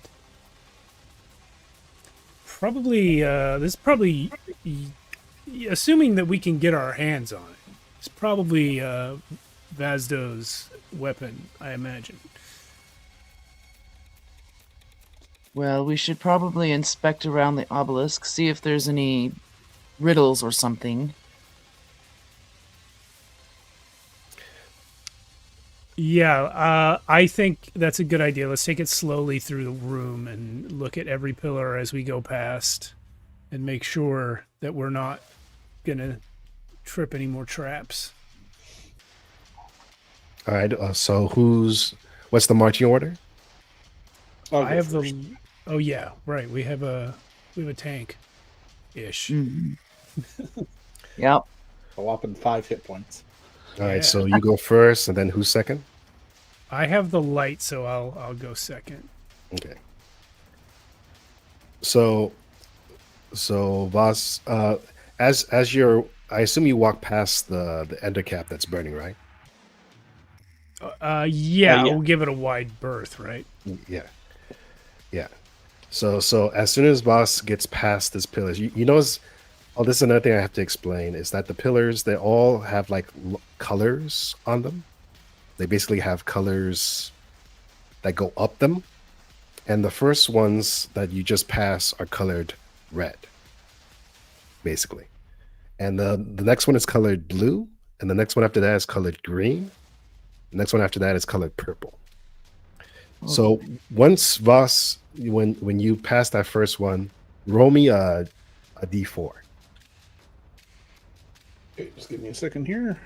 Probably, this is probably, assuming that we can get our hands on it. It's probably Vazdo's weapon, I imagine. Well, we should probably inspect around the obelisk, see if there's any riddles or something. Yeah, I think that's a good idea. Let's take it slowly through the room and look at every pillar as we go past and make sure that we're not going to trip any more traps. All right. So what's the marching order? I have the. Oh yeah, right. We have a tank, ish. Yep. A whopping 5 hit points. All right. Yeah. So you go first, and then who's second? I have the light, so I'll go second. Okay. So Voss, as you're, I assume you walk past the ender cap that's burning, right? Yeah, yeah. we'll give it a wide berth, right? Yeah. Yeah. So as soon as Voss gets past this pillars, you notice. Oh, this is another thing I have to explain is that the pillars, they all have like colors on them. They basically have colors that go up them. And the first ones that you just pass are colored red, basically. And the next one is colored blue. And the next one after that is colored green. The next one after that is colored purple. Okay. So once Voss, when you pass that first one, roll me a d4. Okay, just give me a second here.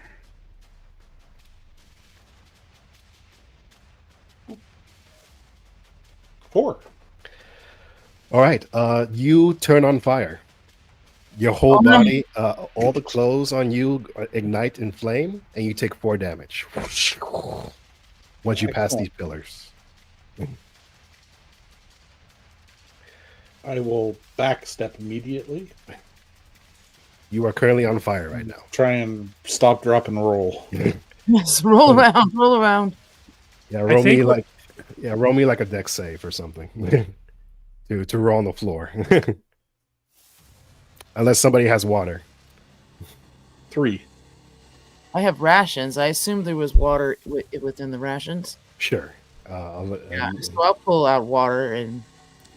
Four. All right. You turn on fire. Your whole body, all the clothes on you ignite in flame, and you take 4 damage. Once you pass these pillars. I will backstep immediately. You are currently on fire right now. Try and stop, drop, and roll. Yes, roll around, roll around. Yeah, roll me like a dex save or something. to roll on the floor. Unless somebody has water. 3. I have rations. I assumed there was water within the rations. Sure. So I'll pull out water and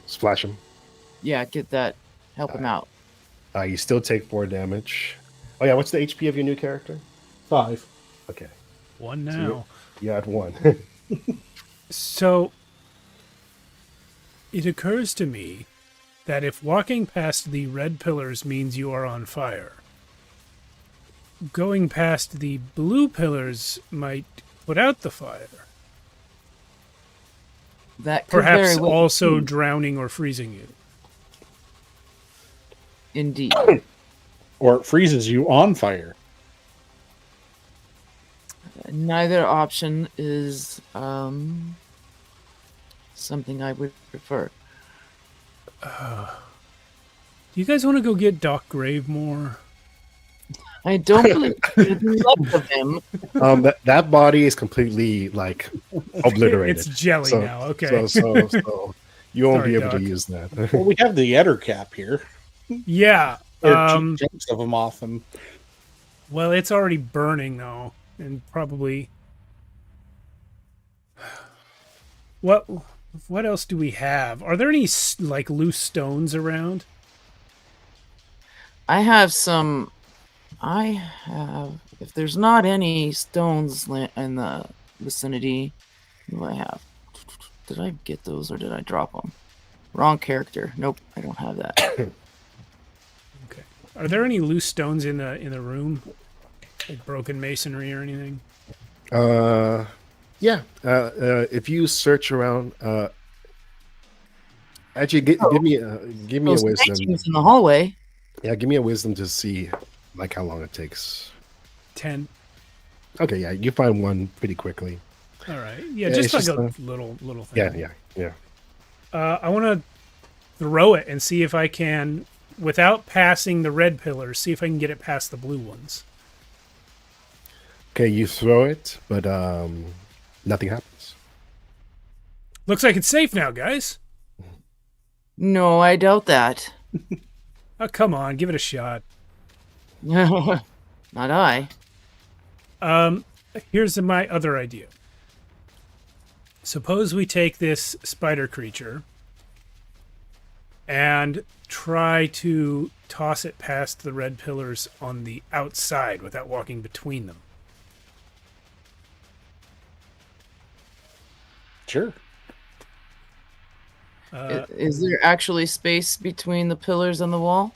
splash them. Yeah, get that. Help him out. You still take 4 damage. Oh yeah, what's the HP of your new character? 5. Okay. 1 now. So you're at 1. So it occurs to me that if walking past the red pillars means you are on fire, going past the blue pillars might put out the fire. That could Perhaps very well also be. drowning or freezing you. Indeed. Or it freezes you on fire. Neither option is something I would prefer. Do you guys want to go get Doc Gravemore? I don't believe there's left of him. That body is completely like obliterated. It's jelly now. Okay. So you won't be able Doc. to use that. Well, we have the Eder cap here. Yeah. Chunks of them off, and Well, it's already burning though, and probably. What else do we have? Are there any like loose stones around? I have some. If there's not any stones in the vicinity, what do I have? Did I get those or did I drop them? Wrong character. Nope, I don't have that. Okay. Are there any loose stones in the room? Like broken masonry or anything? Yeah. If you search around, actually, give me a wisdom. Paintings in the hallway. Yeah, give me a wisdom to see like how long it takes. 10. Okay, yeah, you find one pretty quickly. All right. Yeah, Yeah, just it's like just a little thing. Yeah. I want to throw it and see if I can without passing the red pillars, see if I can get it past the blue ones. Okay, you throw it, but nothing happens. Looks like it's safe now, guys. No, I doubt that. Oh, come on, give it a shot. Not I. Here's my other idea. Suppose we take this spider creature and try to toss it past the red pillars on the outside without walking between them. Sure. Is there actually space between the pillars and the wall?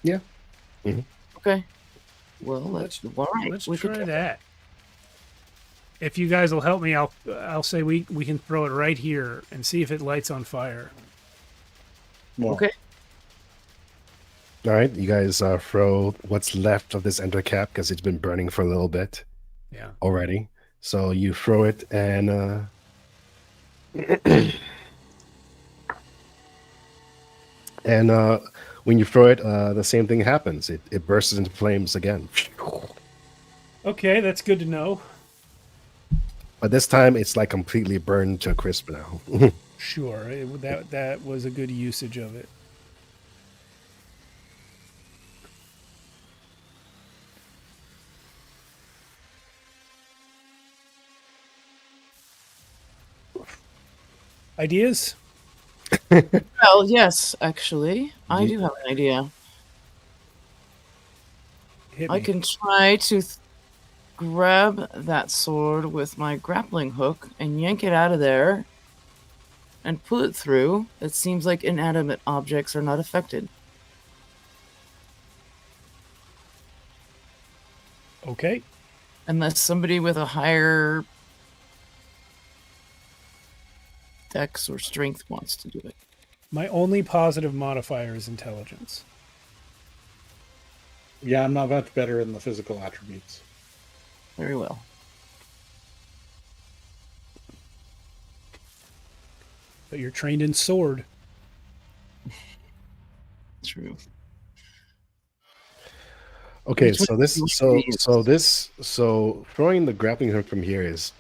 Yeah. Mm-hmm. Okay. Well, let's Let's try that. If you guys will help me, I'll say we can throw it right here and see if it lights on fire. Well, Okay. All right, you guys throw what's left of this ender cap because it's been burning for a little bit Yeah. already. So you throw it, and when you throw it, the same thing happens. It bursts into flames again. Okay, that's good to know. But this time, it's like completely burned to a crisp now. Sure, that was a good usage of it. Ideas? Well, yes, actually, I do have an idea. Hit I me. can try to grab that sword with my grappling hook and yank it out of there and pull it through. It seems like inanimate objects are not affected. Okay. Unless somebody with a higher dex or strength wants to do it. My only positive modifier is intelligence. yeah, I'm not much better in the physical attributes. Very well. But you're trained in sword. True. Okay, Which one so throwing the grappling hook from here is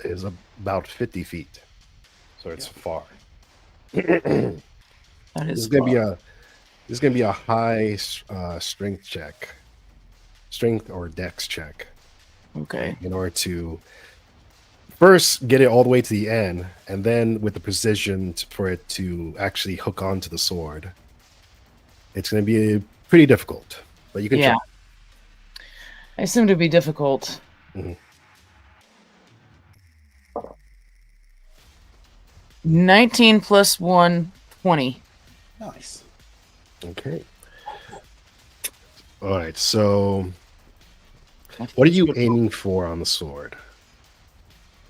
about 50 feet, so it's far. That This is is gonna far. be a high strength check, strength or dex check, Okay. in order to first get it all the way to the end, and then with the precision for it to actually hook onto the sword. It's going to be pretty difficult, but you can Yeah. try. I assume to be difficult. Mhm. 19 plus 1, 20. Nice. Okay. All right. So, what are you aiming for on the sword?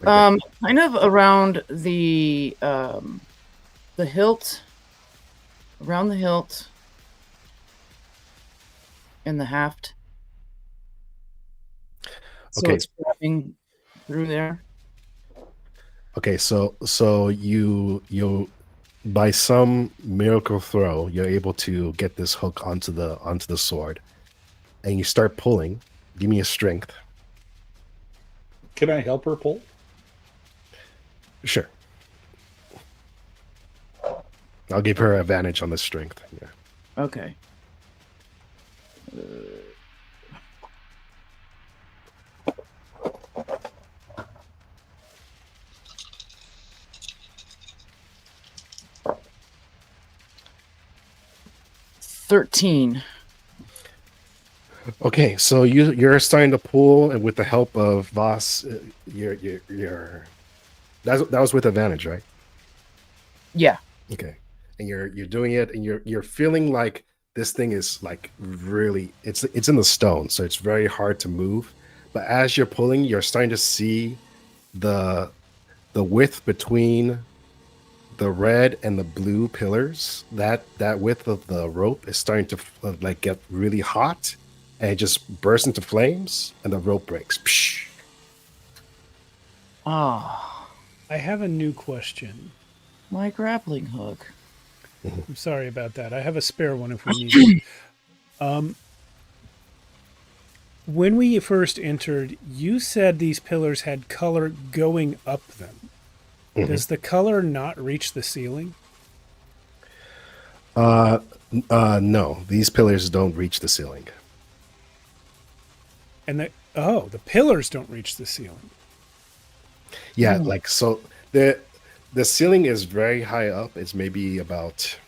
Like Kind of around the hilt, around the hilt, and the haft. So Okay. it's grabbing through there. okay. So you by some miracle throw, you're able to get this hook onto the sword, and you start pulling. Give me a strength. Can I help her pull? Sure. I'll give her advantage on the strength. Yeah. Okay. $13. Okay, so you're starting to pull, and with the help of Voss, you're that was with advantage, right? Yeah. Okay, and you're doing it, and you're feeling like this thing is like really it's in the stone, so it's very hard to move. But as you're pulling, you're starting to see the width between the red and the blue pillars. That width of the rope is starting to like get really hot, and it just bursts into flames, and the rope breaks. Psh. Oh, I have a new question. my grappling hook. I'm sorry about that. I have a spare one if we need it. When we first entered, you said these pillars had color going up them. Mhm. Does the color not reach the ceiling? No, these pillars don't reach the ceiling. And the pillars don't reach the ceiling. Yeah, like so the ceiling is very high up. It's maybe about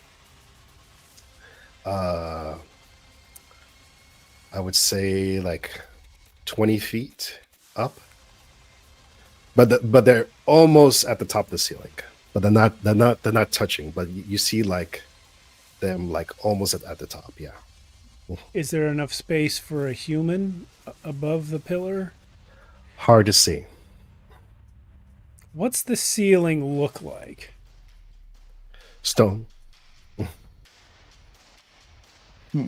I would say like 20 feet up. But they're almost at the top of the ceiling. But they're not touching, but you see like them like almost at the top, yeah. Is there enough space for a human above the pillar? Hard to see. What's the ceiling look like? Stone.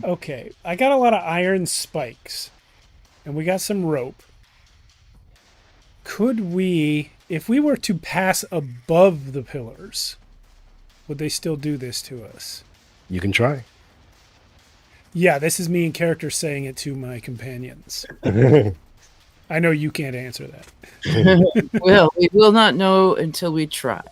Okay, I got a lot of iron spikes, and we got some rope. Could we, if we were to pass above the pillars, would they still do this to us? You can try. Yeah, this is me in character saying it to my companions. I know you can't answer that. Well, we will not know until we try.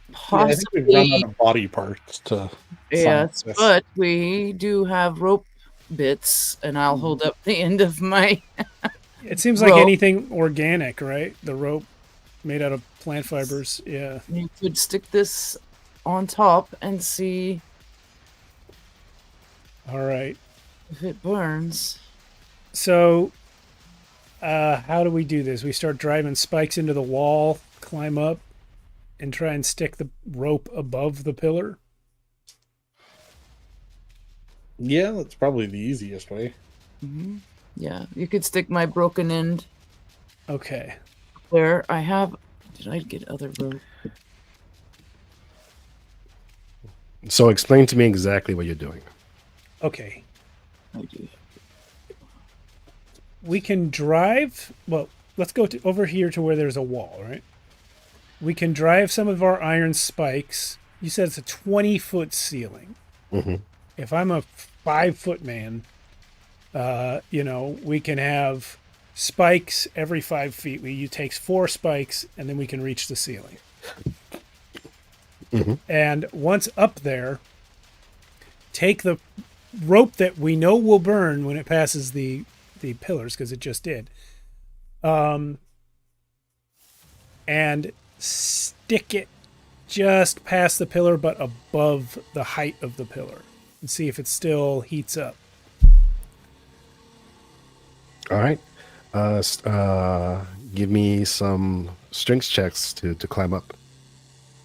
Yeah, I think we've run Possibly, out of body parts to. yes, this. but we do have rope bits, and I'll hold up the end of my. It seems like Rope. anything organic, right? The rope made out of plant fibers. Yeah. You could stick this on top and see All right. if it burns. So, how do we do this? We start driving spikes into the wall, climb up, and try and stick the rope above the pillar. Yeah, that's probably the easiest way. Yeah, you could stick my broken end Okay. there. I have. Did I get other rope? So explain to me exactly what you're doing. Okay. I do. We can drive. Well, let's go over here to where there's a wall, right? We can drive some of our iron spikes. You said it's a 20-foot ceiling. Mm-hmm. If I'm a 5-foot man, we can have spikes every 5 feet. You takes 4 spikes, and then we can reach the ceiling. Mm-hmm. And once up there, take the rope that we know will burn when it passes the pillars, because it just did, and stick it just past the pillar but above the height of the pillar and see if it still heats up. All right. Give me some strength checks to climb up.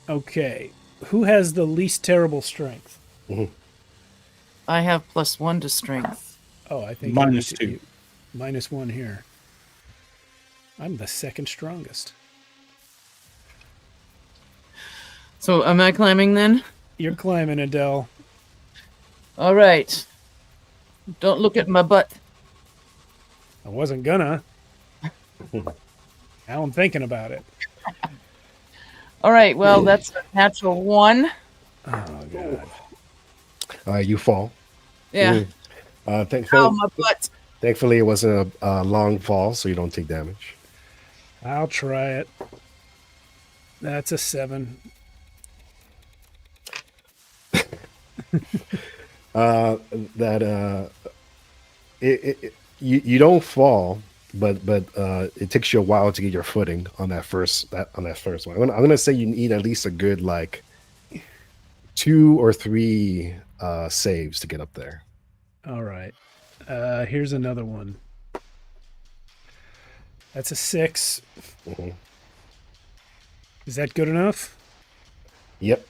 Okay. Who has the least terrible strength? I have +1 to strength. Oh, I think -2. -1 here. I'm the second strongest. So am I climbing then? You're climbing, Adele. All right. Don't look at my butt. I wasn't gonna. Now I'm thinking about it. All right. Well, that's a natural 1. Oh, God. You fall. Yeah. Mm. Ow, my butt. Thankfully, it wasn't a long fall, so you don't take damage. I'll try it. That's a 7. You don't fall, but it takes you a while to get your footing on that first one. I'm gonna say you need at least a good like 2 or 3 saves to get up there. All right. Here's another one. That's a 6. Mhm. Is that good enough? Yep.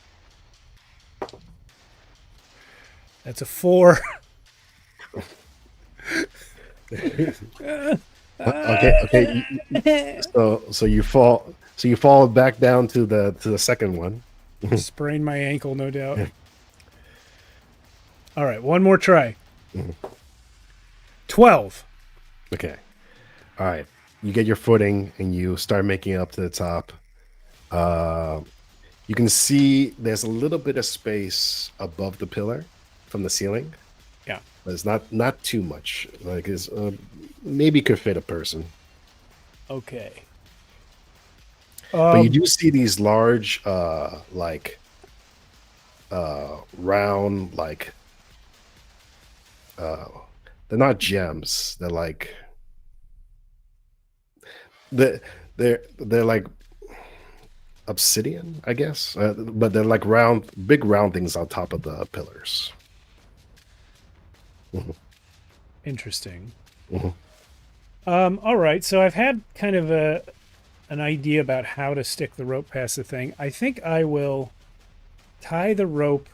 That's a 4. Okay. So you fall back down to the second one. Sprained my ankle, no doubt. All right, one more try. 12. Okay. All right. You get your footing and you start making it up to the top. You can see there's a little bit of space above the pillar from the ceiling. Yeah. But it's not too much. Like it's maybe could fit a person. Okay. But you do see these large, round, they're not gems. They're like they're like obsidian, I guess. But they're like big round things on top of the pillars. Interesting. Mhm. All right, so I've had kind of an idea about how to stick the rope past the thing. I think I will tie the rope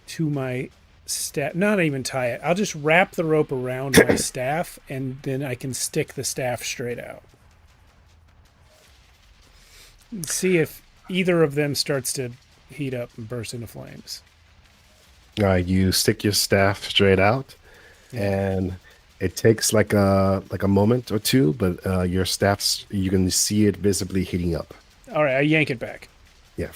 to my staff. Not even tie it. I'll just wrap the rope around my staff, and then I can stick the staff straight out. And see if either of them starts to heat up and burst into flames. You stick your staff straight out, and it takes like a moment or two, but your staffs, you can see it visibly heating up. All right, I yank it back. Yeah.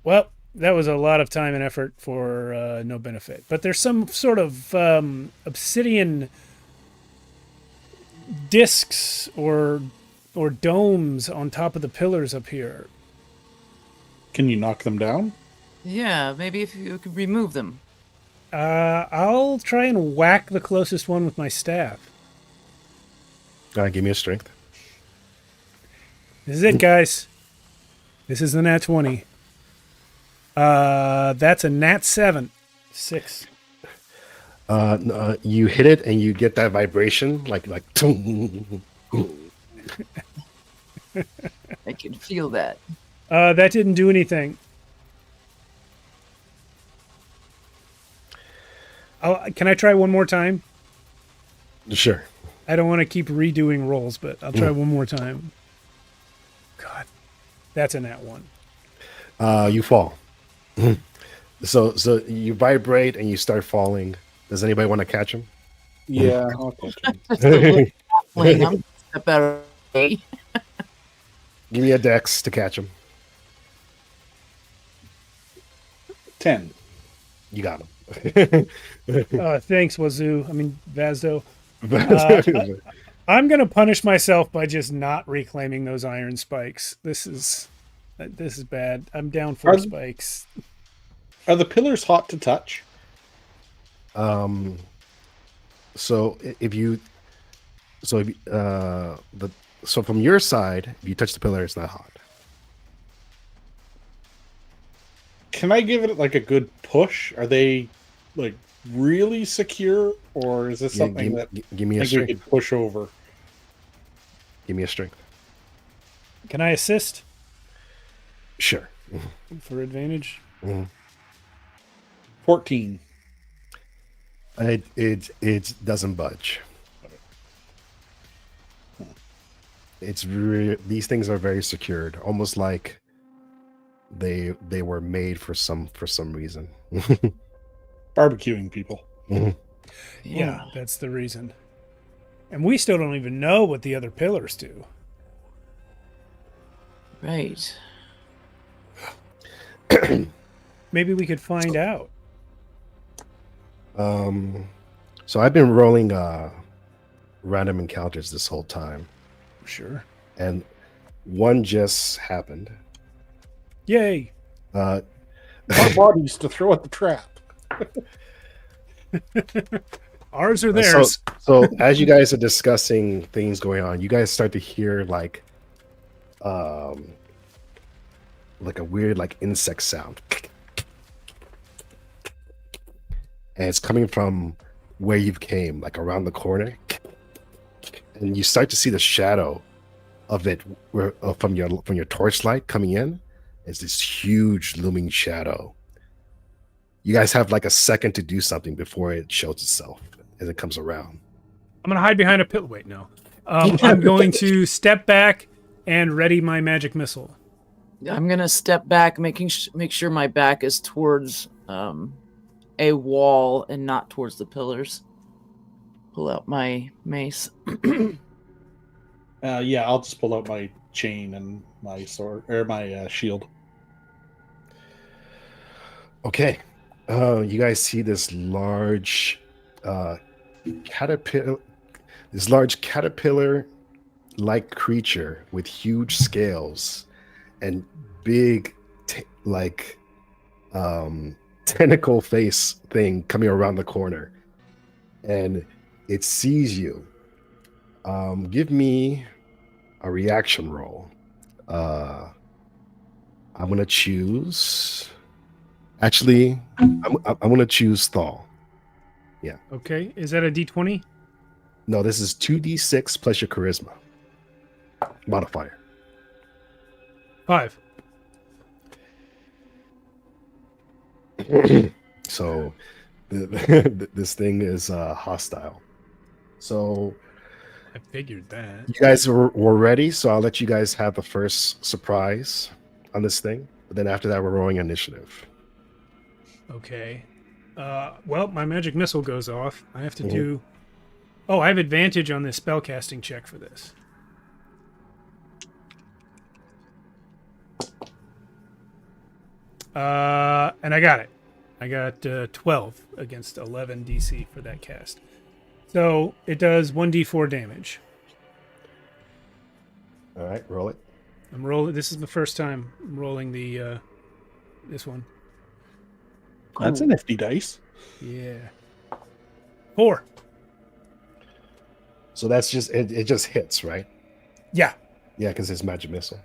Well, that was a lot of time and effort for no benefit. But there's some sort of obsidian discs or domes on top of the pillars up here. Can you knock them down? Yeah, maybe if you could remove them. I'll try and whack the closest one with my staff. Give me a strength. This is it, guys. This is the nat 20. That's a nat 7. 6. You hit it and you get that vibration, like. I can feel that. That didn't do anything. Can I try one more time? Sure. I don't want to keep redoing rolls, but I'll try one more time. God, that's a nat 1. You fall. So you vibrate and you start falling. Does anybody want to catch him? Yeah. I'll catch him. I'm gonna step out of the way. Give me a dex to catch him. 10. You got him. Thanks, Vazdo. I'm going to punish myself by just not reclaiming those iron spikes. This is bad. I'm down 4 spikes. Are the pillars hot to touch? So from your side, if you touch the pillar, it's not hot. Can I give it like a good push? Are they like really secure, or is this something give me a we strength. could push over? Give me a strength. Can I assist Sure. for advantage? 14. It doesn't budge. These things are very secured, almost like they were made for some reason. Barbecuing people. Yeah, that's the reason. And we still don't even know what the other pillars do. Right. Maybe we could find out. So I've been rolling random encounters this whole time, Sure. and one just happened. Yay. More bodies to throw at the trap. Ours or theirs. So as you guys are discussing things going on, you guys start to hear like a weird insect sound, and it's coming from where you've came, like around the corner, and you start to see the shadow of it from your torchlight coming in. It's this huge looming shadow. You guys have like a second to do something before it shows itself as it comes around. I'm going to hide behind a pillar. Wait, no. I'm going to step back and ready my magic missile. I'm gonna step back, make sure my back is towards a wall and not towards the pillars. Pull out my mace. Yeah, I'll just pull out my chain and my sword or my shield. Okay. You guys see this large caterpillar, this large caterpillar-like creature with huge scales and big, tentacle face thing coming around the corner, and it sees you. Give me a reaction roll. I'm gonna choose. Actually, I'm gonna choose Thal. Okay. Is that a D20? No, this is 2d6 plus your charisma modifier. 5. So this thing is hostile. So I figured that. you guys were ready, so I'll let you guys have the first surprise on this thing. But then after that, we're rolling initiative. Okay. Well, my magic missile goes off. I have to do... Oh, I have advantage on this spellcasting check for this. And I got it. I got 12 against 11 DC for that cast. So it does 1d4 damage. All right, roll it. I'm rolling. This is the first time I'm rolling the this one. That's a nifty dice. Yeah. 4. So that's just it just hits, right? Yeah. Yeah, because it's magic missile.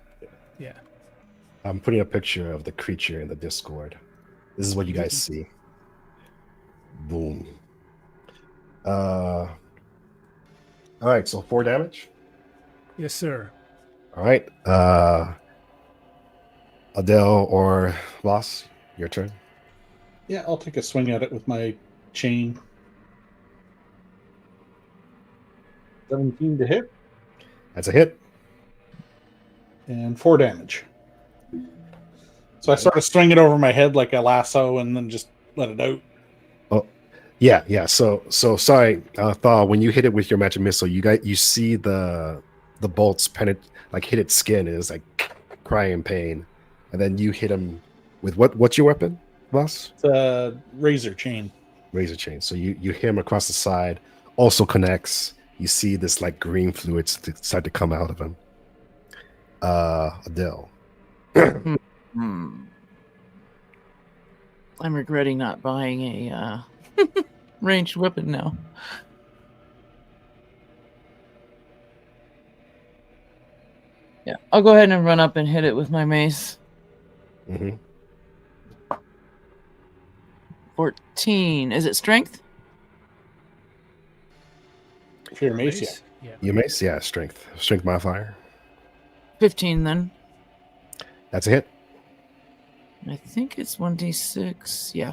Yeah. I'm putting a picture of the creature in the Discord. This is what you guys see. Boom. All right, so 4 damage. Yes, sir. All right. Adele or Voss, your turn. Yeah, I'll take a swing at it with my chain. 17 to hit That's a hit. and 4 damage. So I sort of swing it over my head like a lasso and then just let it out. Yeah. So sorry, Thaw. When you hit it with your magic missile, you see the bolts hit its skin, and it's like crying in pain, and then you hit him with what's your weapon, Voss? It's a razor chain. Razor chain. So you hit him across the side, also connects. You see this like green fluid start to come out of him. Adele. I'm regretting not buying a ranged weapon now. Yeah, I'll go ahead and run up and hit it with my mace. Mm-hmm. 14. Is it strength? For your mace, yeah. Yeah. Your mace, yeah, strength modifier. 15 then. That's a hit. I think it's 1d6. Yeah.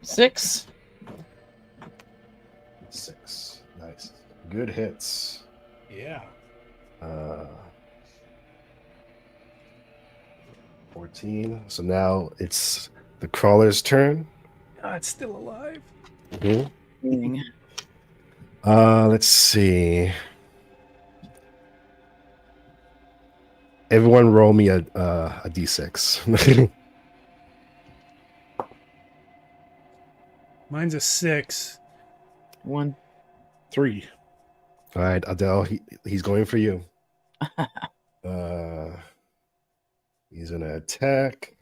Six. 6. Nice. Good hits. Yeah. 14. So now it's the crawler's turn. It's still alive. Mhm. Dang. Let's see. Everyone roll me a d6. Mine's a 6. 1. 3. All right, Adele, he's going for you. He's gonna attack.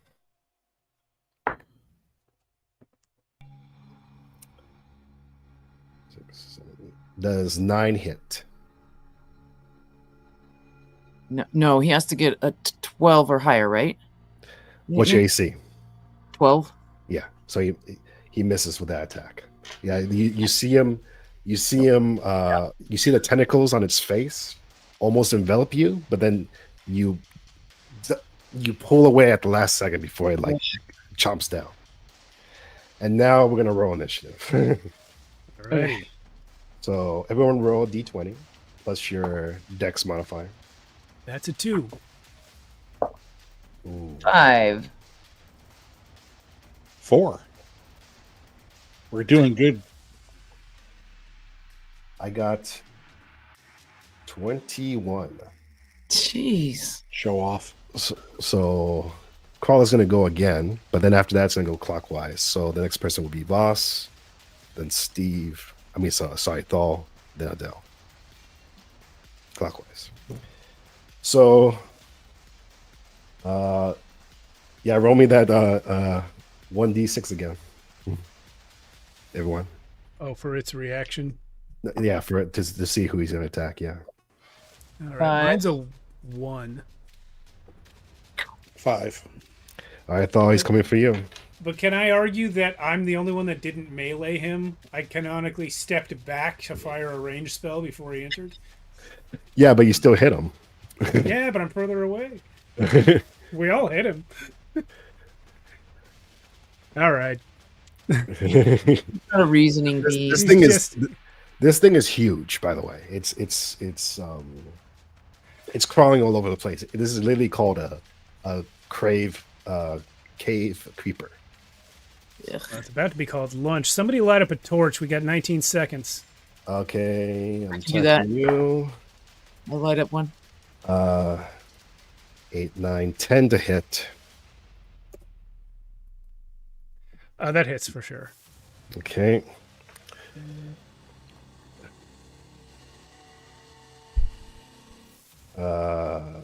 Does 9 hit? No, he has to get a 12 or higher, right? What's your AC? 12. Yeah, so he misses with that attack. Yeah, you see him. You see him. You see the tentacles on its face almost envelop you, but then you pull away at the last second before it like chomps down. And now we're gonna roll initiative. All right. So everyone roll d20 plus your dex modifier. That's a 2. Ooh. 5. 4. We're doing good. I got 21. Jeez. Show off. So Crawler's going to go again, but then after that, it's going to go clockwise. So the next person will be Voss, then Steve. Sorry, Thal, then Adele. Clockwise. So, roll me that 1d6 again. Everyone. Oh, for its reaction. Yeah, for it to see who he's going to attack. Yeah. All right, 5. mine's a 1. 5. I thought he's coming for you. But can I argue that I'm the only one that didn't melee him? I canonically stepped back to fire a ranged spell before he entered. Yeah, but you still hit him. Yeah, but I'm further away. We all hit him. All right. What a reasoning bee. This thing is huge, by the way. It's crawling all over the place. This is literally called a cave creeper. Ugh. It's about to be called lunch. Somebody light up a torch. We got 19 seconds. Okay, I'm can do that. attacking you. I'll light up one. 8, 9, 10 to hit. That hits for sure. Okay. I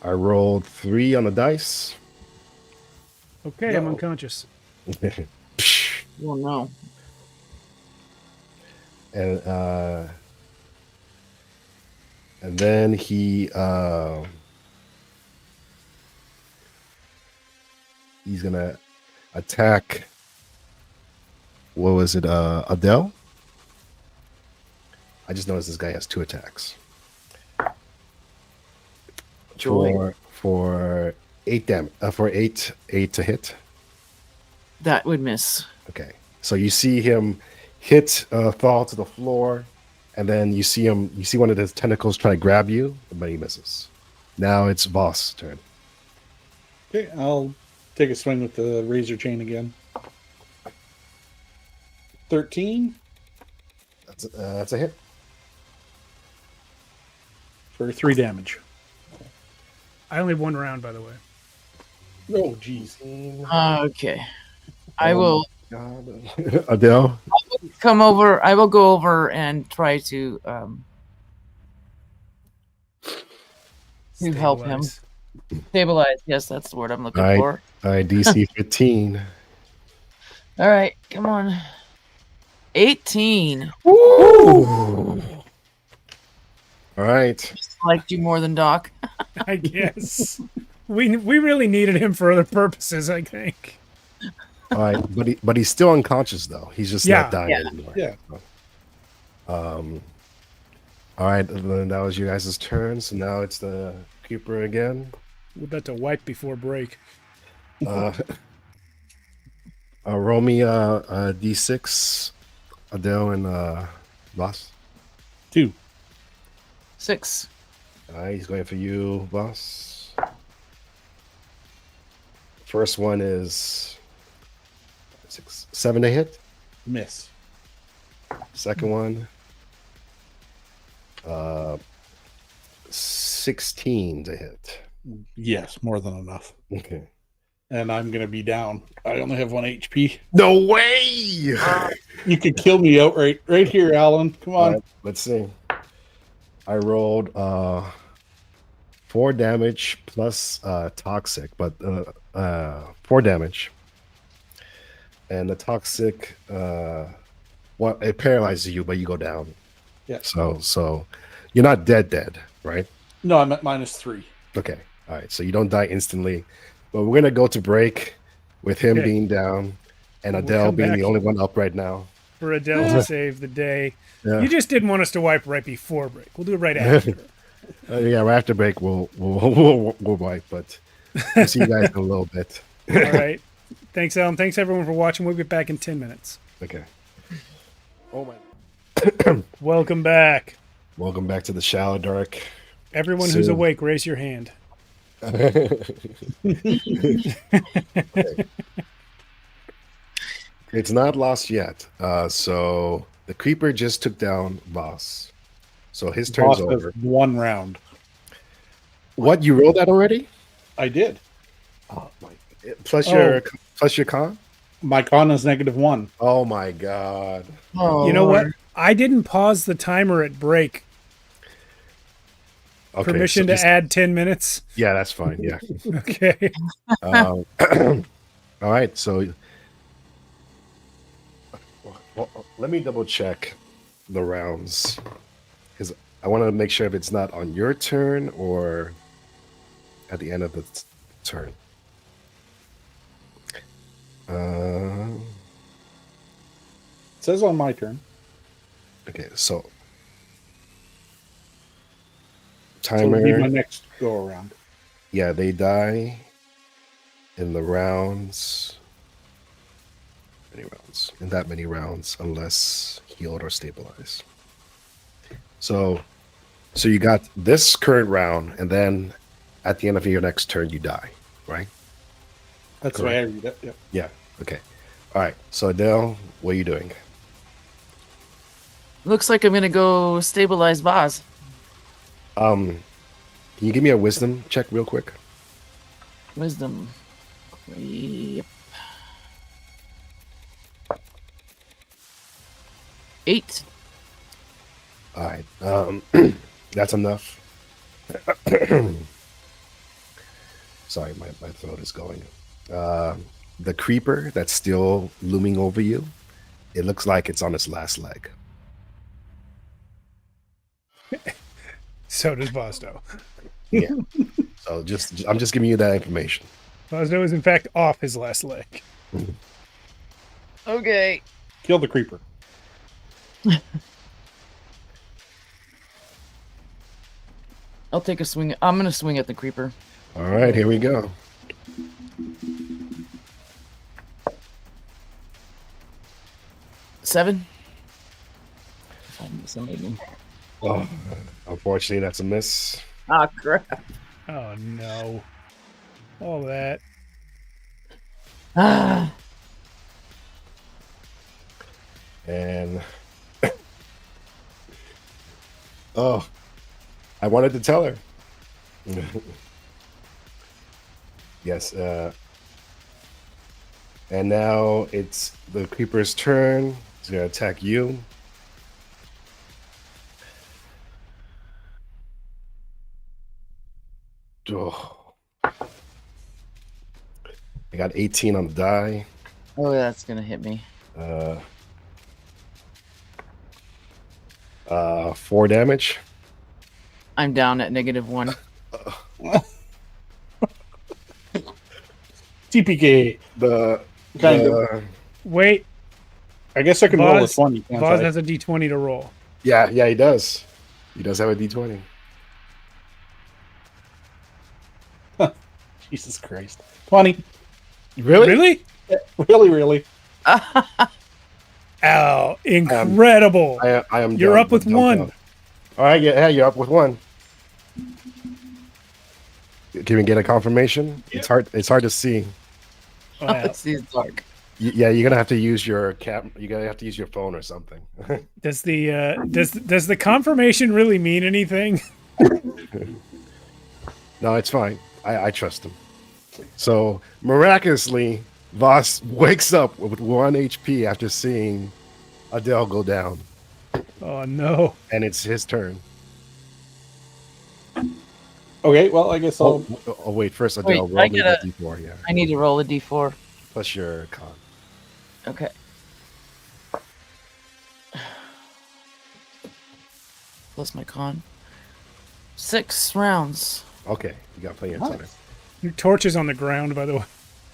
rolled 3 on the dice. Okay, I'm No. unconscious. Well, no. And then he's gonna attack. What was it? Adele. I just noticed this guy has 2 attacks. Joy. For 8 damage. For 8 to hit. That would miss. Okay. So you see him hit Thal to the floor, and then you see one of his tentacles try to grab you, but he misses. Now it's Voss' turn. Okay, I'll take a swing with the razor chain again. 13 That's a hit. for 3 damage. I only have 1 round, by the way. Oh, jeez. Okay. I will Adele. come over. I will go over and try to help him. Stabilize. Stabilize. Yes, that's the word I'm looking All right. for. All right, DC 15. All right, come on. 18. Woo! All right. Liked you more than Doc. I guess. We really needed him for other purposes, I think. All right, but he's still unconscious though. He's just Yeah. not dying Yeah. anymore. Yeah. All right, then that was you guys' turn. So now it's the Creeper again. We're about to wipe before break. Roll me a D6, Adele and Voss. 2. 6. All right, he's going for you, Voss. First one is 7 to hit. Miss. Second one, 16 to hit. Yes, more than enough. Okay. And I'm going to be down. I only have 1 HP. No way! You could kill me outright. Right here, Alan. Come on. All right, let's see. I rolled 4 damage plus toxic, but 4 damage. And the toxic, it paralyzes you, but you go down. Yeah. So you're not dead, right? No, I'm at -3. Okay. All right. So you don't die instantly, but we're gonna go to break with him Okay. being down and We'll Adele come being back. the only one up right now. For Adele to save the day. Yeah. You just didn't want us to wipe right before break. We'll do it right after. Yeah. Right after break, we'll wipe, but we'll see you guys in a little bit. All right. Thanks, Alan. Thanks, everyone, for watching. We'll get back in 10 minutes. Okay. Oh my. Welcome back. Welcome back to the Shadowdark. Everyone who's So- awake, raise your hand. It's not lost yet. So the creeper just took down Voss. So his turn's Boss has over. 1 round. What, you rolled that already? I did. Oh my! Plus your con. My con is -1. Oh my god! Oh, You know what? Lord. I didn't pause the timer at break. Okay, Permission so to add 10 minutes. Yeah, that's fine. Yeah. Okay. All right. So well, let me double check the rounds because I want to make sure if it's not on your turn or at the end of the turn. It says on my turn. Okay, so So it'll be timer. my next go around. Yeah, they die in the rounds. Many rounds. In that many rounds, unless healed or stabilized. So you got this current round, and then at the end of your next turn, you die, right? That's the way I read it. Yep. Yeah. Okay. All right. So Adele, what are you doing? Looks like I'm gonna go stabilize Vaz. Can you give me a wisdom check real quick? Wisdom. Yep. 8. All right. That's enough. Sorry, my throat is going. The creeper that's still looming over you, it looks like it's on its last leg. So does Bosdo. Yeah. So I'm just giving you that information. Bosdo is in fact off his last leg. Okay. Kill the creeper. I'll take a swing. I'm gonna swing at the creeper. All right, here we go. Seven. If I miss anything. Oh, unfortunately, that's a miss. Ah, crap. Oh no. All that. Ah. And oh, I wanted to tell her. Yes. And now it's the creeper's turn. He's gonna attack you. Oh. I got 18 on the die. Oh, that's gonna hit me. 4 damage. I'm down at -1. TPK. The Kind of. Wait. I guess I can roll a Vaz 20. can't I? has a d20 to roll. yeah, he does. He does have a D20. Jesus Christ. 20. Really? Really? Really, really. Oh, incredible. I am. You're down, up with down, 1. down. All right, yeah, you're up with 1. Can we get a confirmation? Yeah. It's hard to see. Wow. It's dark. Yeah, you're gonna have to use your You're gonna have to use your phone or something. Does the does the confirmation really mean anything? No, it's fine. I trust him. So miraculously, Voss wakes up with 1 HP after seeing Adele go down, Oh no. and it's his turn. Okay, well, I guess I'll. Oh wait, first Adele, Wait, roll I me gotta- the D4, yeah, I need to roll a d4. plus your con. Okay. Plus my con. 6 rounds. Okay, you got plenty of time. Nice. Your torch is on the ground, by the way.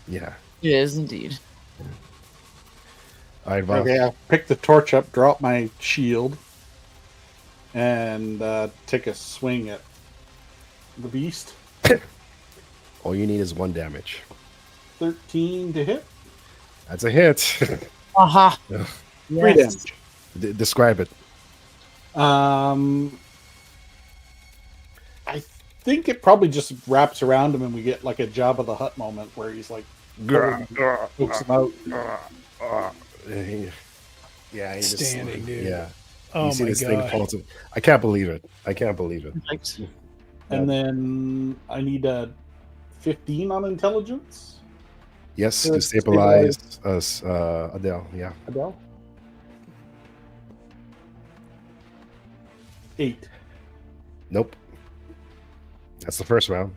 Yeah. It is indeed. All right, Voss. Okay, I'll pick the torch up, drop my shield, and take a swing at the beast. All you need is 1 damage. 13 to hit. That's a hit. Aha. 3 damage. Describe it. I think it probably just wraps around him and we get like a Jabba the Hutt moment where he's like pokes him out. Yeah, he just, Standing, dude. Yeah. Oh you see my this thing gosh. fall to. I can't believe it. I can't believe it. Perfect. And then I need a 15 on intelligence. Yes, To to stabilize us, Adele. Yeah. Adele. 8. Nope. That's the first round.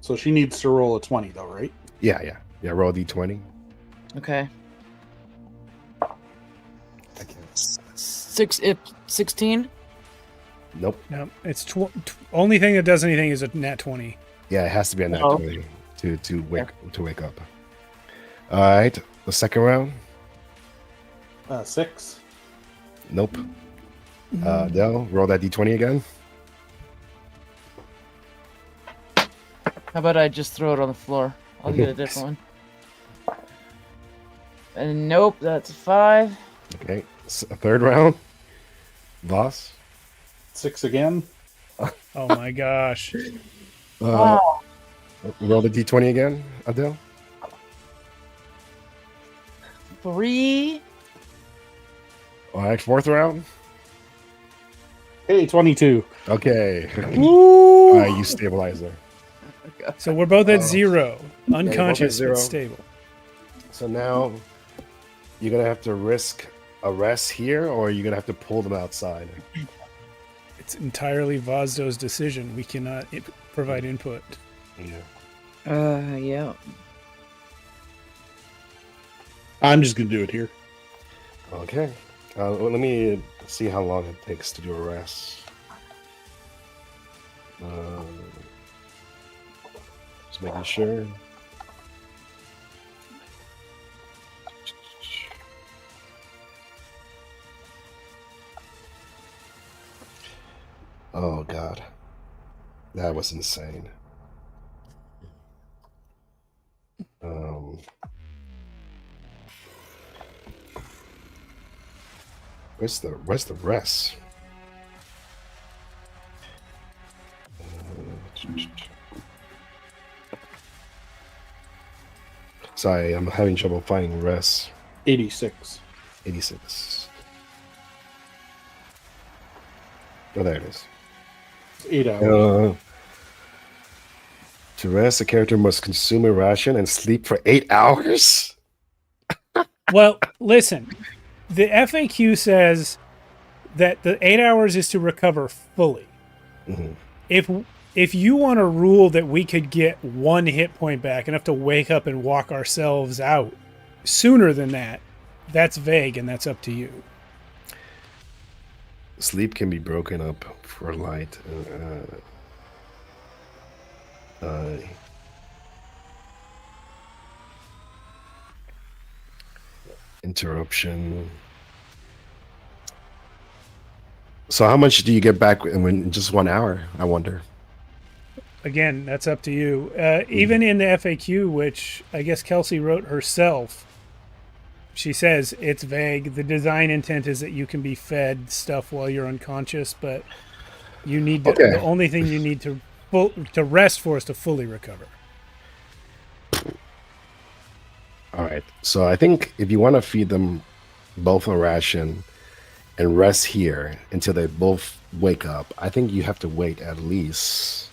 So she needs to roll a 20, though, right? Yeah. Roll a d20. Okay. I can't. 16. Nope. No, it's only thing that does anything is a nat 20. Yeah, it has to be a nat Oh. 20 to wake up. All right. The second round. 6. Nope. Adele, roll that d20 again. How about I just throw it on the floor? I'll get a different one. And nope, that's a 5. Okay. A third round. Boss. 6 again. Oh my gosh. Wow. Roll the d20 again, Adele. 3. All right. Fourth round. Hey, 22. Okay. Woo! All right. You stabilize her. So we're both at Oh. 0. both at Unconscious, zero. but stable. So now you're gonna have to risk a rest here, or you're gonna have to pull them outside. It's entirely Vazdo's decision. We cannot provide input. Yeah. Yeah. I'm just going to do it here. Okay. Well, let me see how long it takes to do a rest. Just making sure. Oh God, that was insane. Where's the rest? Sorry, I'm having trouble finding rest. 86. 86. Oh, there it is. 8 hours. To rest, a character must consume a ration and sleep for 8 hours? Well, listen. The FAQ says that the 8 hours is to recover fully. Mhm. If you want a rule that we could get 1 hit point back and have to wake up and walk ourselves out sooner than that, that's vague and that's up to you. Sleep can be broken up for light. Interruption. So how much do you get back in just 1 hour, I wonder? Again, that's up to you. Even in the FAQ, which I guess Kelsey wrote herself, she says it's vague. The design intent is that you can be fed stuff while you're unconscious, but you need to, Okay. the only thing you need to rest for is to fully recover. All right. So I think if you want to feed them both a ration and rest here until they both wake up, I think you have to wait at least.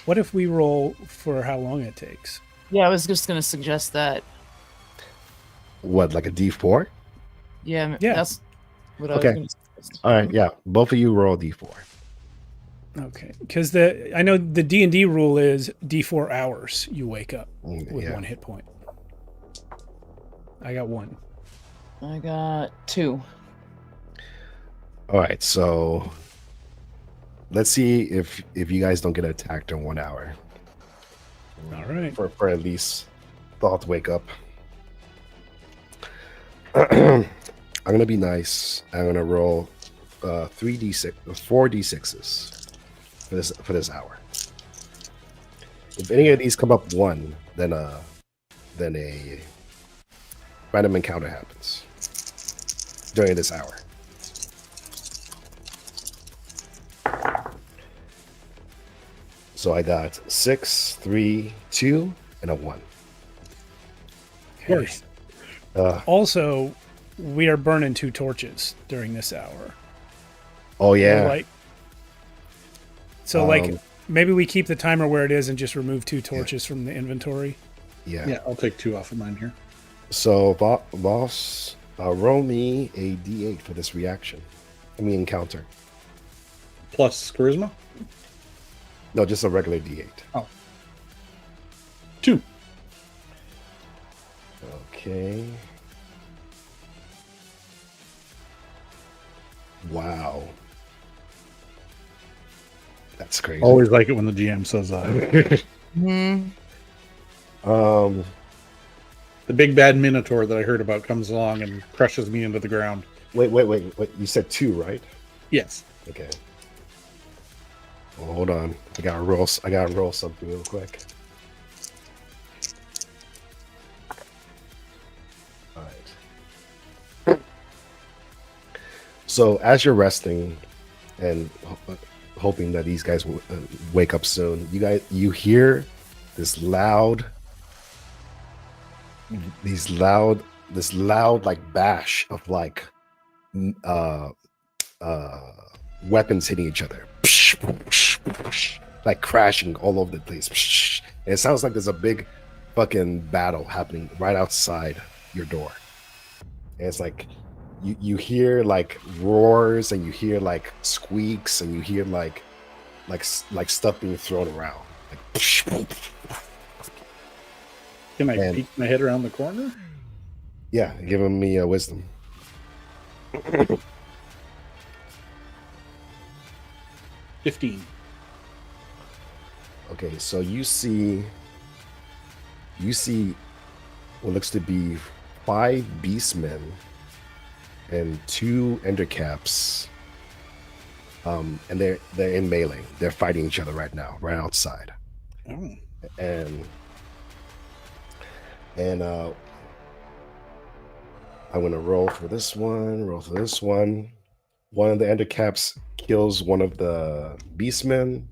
What if we roll for how long it takes? Yeah, I was just going to suggest that. What, like a D4? Yeah, Yeah. that's what I Okay. was going to suggest. All right. Yeah. Both of you roll a D4. Okay, because I know the D&D rule is D4 hours you wake up with Yeah. 1 hit point. I got 1. I got 2. All right. So let's see if you guys don't get attacked in 1 hour. All right. For at least thought to wake up. I'm gonna be nice. I'm gonna roll 4d6s for this hour. If any of these come up 1, then a random encounter happens during this hour. So I got 6, 3, 2, and a 1. Okay. Also, we are burning 2 torches during this hour. Oh yeah. Like, so like maybe we keep the timer where it is and just remove 2 torches from the inventory. Yeah, I'll take 2 off of mine here. So, boss, roll me a d8 for this reaction. Encounter. Plus charisma? No, just a regular d8. Oh. 2. Okay. Wow. That's crazy. Always like it when the GM says that. The big bad Minotaur that I heard about comes along and crushes me into the ground. Wait. You said 2, right? Yes. Okay. Well, hold on. I gotta roll something real quick. All right. So as you're resting and hoping that these guys will wake up soon, you hear this loud like bash of like weapons hitting each other, like crashing all over the place. And it sounds like there's a big fucking battle happening right outside your door. And it's like you hear like roars, and you hear like squeaks, and you hear like stuff being thrown around. Like, can I peek my head around the corner? Yeah, give me a wisdom. 15. Okay, so you see what looks to be 5 beastmen and 2 endercaps. And they're in melee. They're fighting each other right now, right outside. Oh. And I'm gonna roll for this one. One of the endercaps kills one of the beastmen,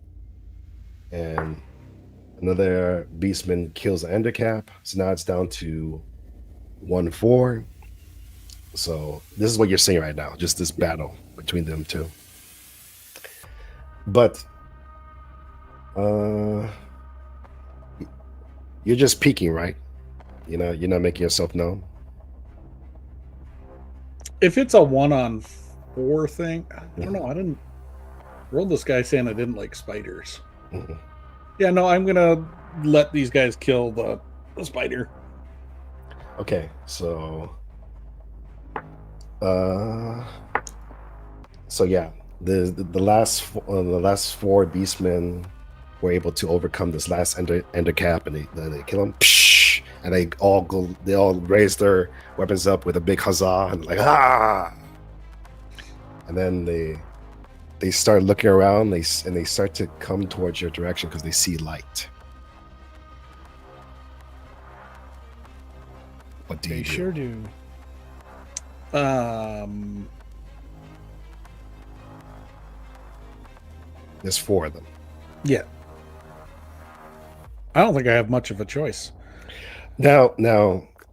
and another beastman kills the endercap. So now it's down to 1-4. So this is what you're seeing right now, just this battle between them two. But you're just peeking, right? You're not making yourself known. If it's a 1-on-4 thing, I don't know. I didn't roll this guy saying I didn't like spiders. Mm-hmm. Yeah, no, I'm gonna let these guys kill the spider. Okay, so yeah, the last 4 beastmen were able to overcome this last endercap, and they kill him. And they all raise their weapons up with a big huzzah and like and then they start looking around. They start to come towards your direction because they see light. What do you do? Sure do. There's 4 of them. Yeah. I don't think I have much of a choice. Now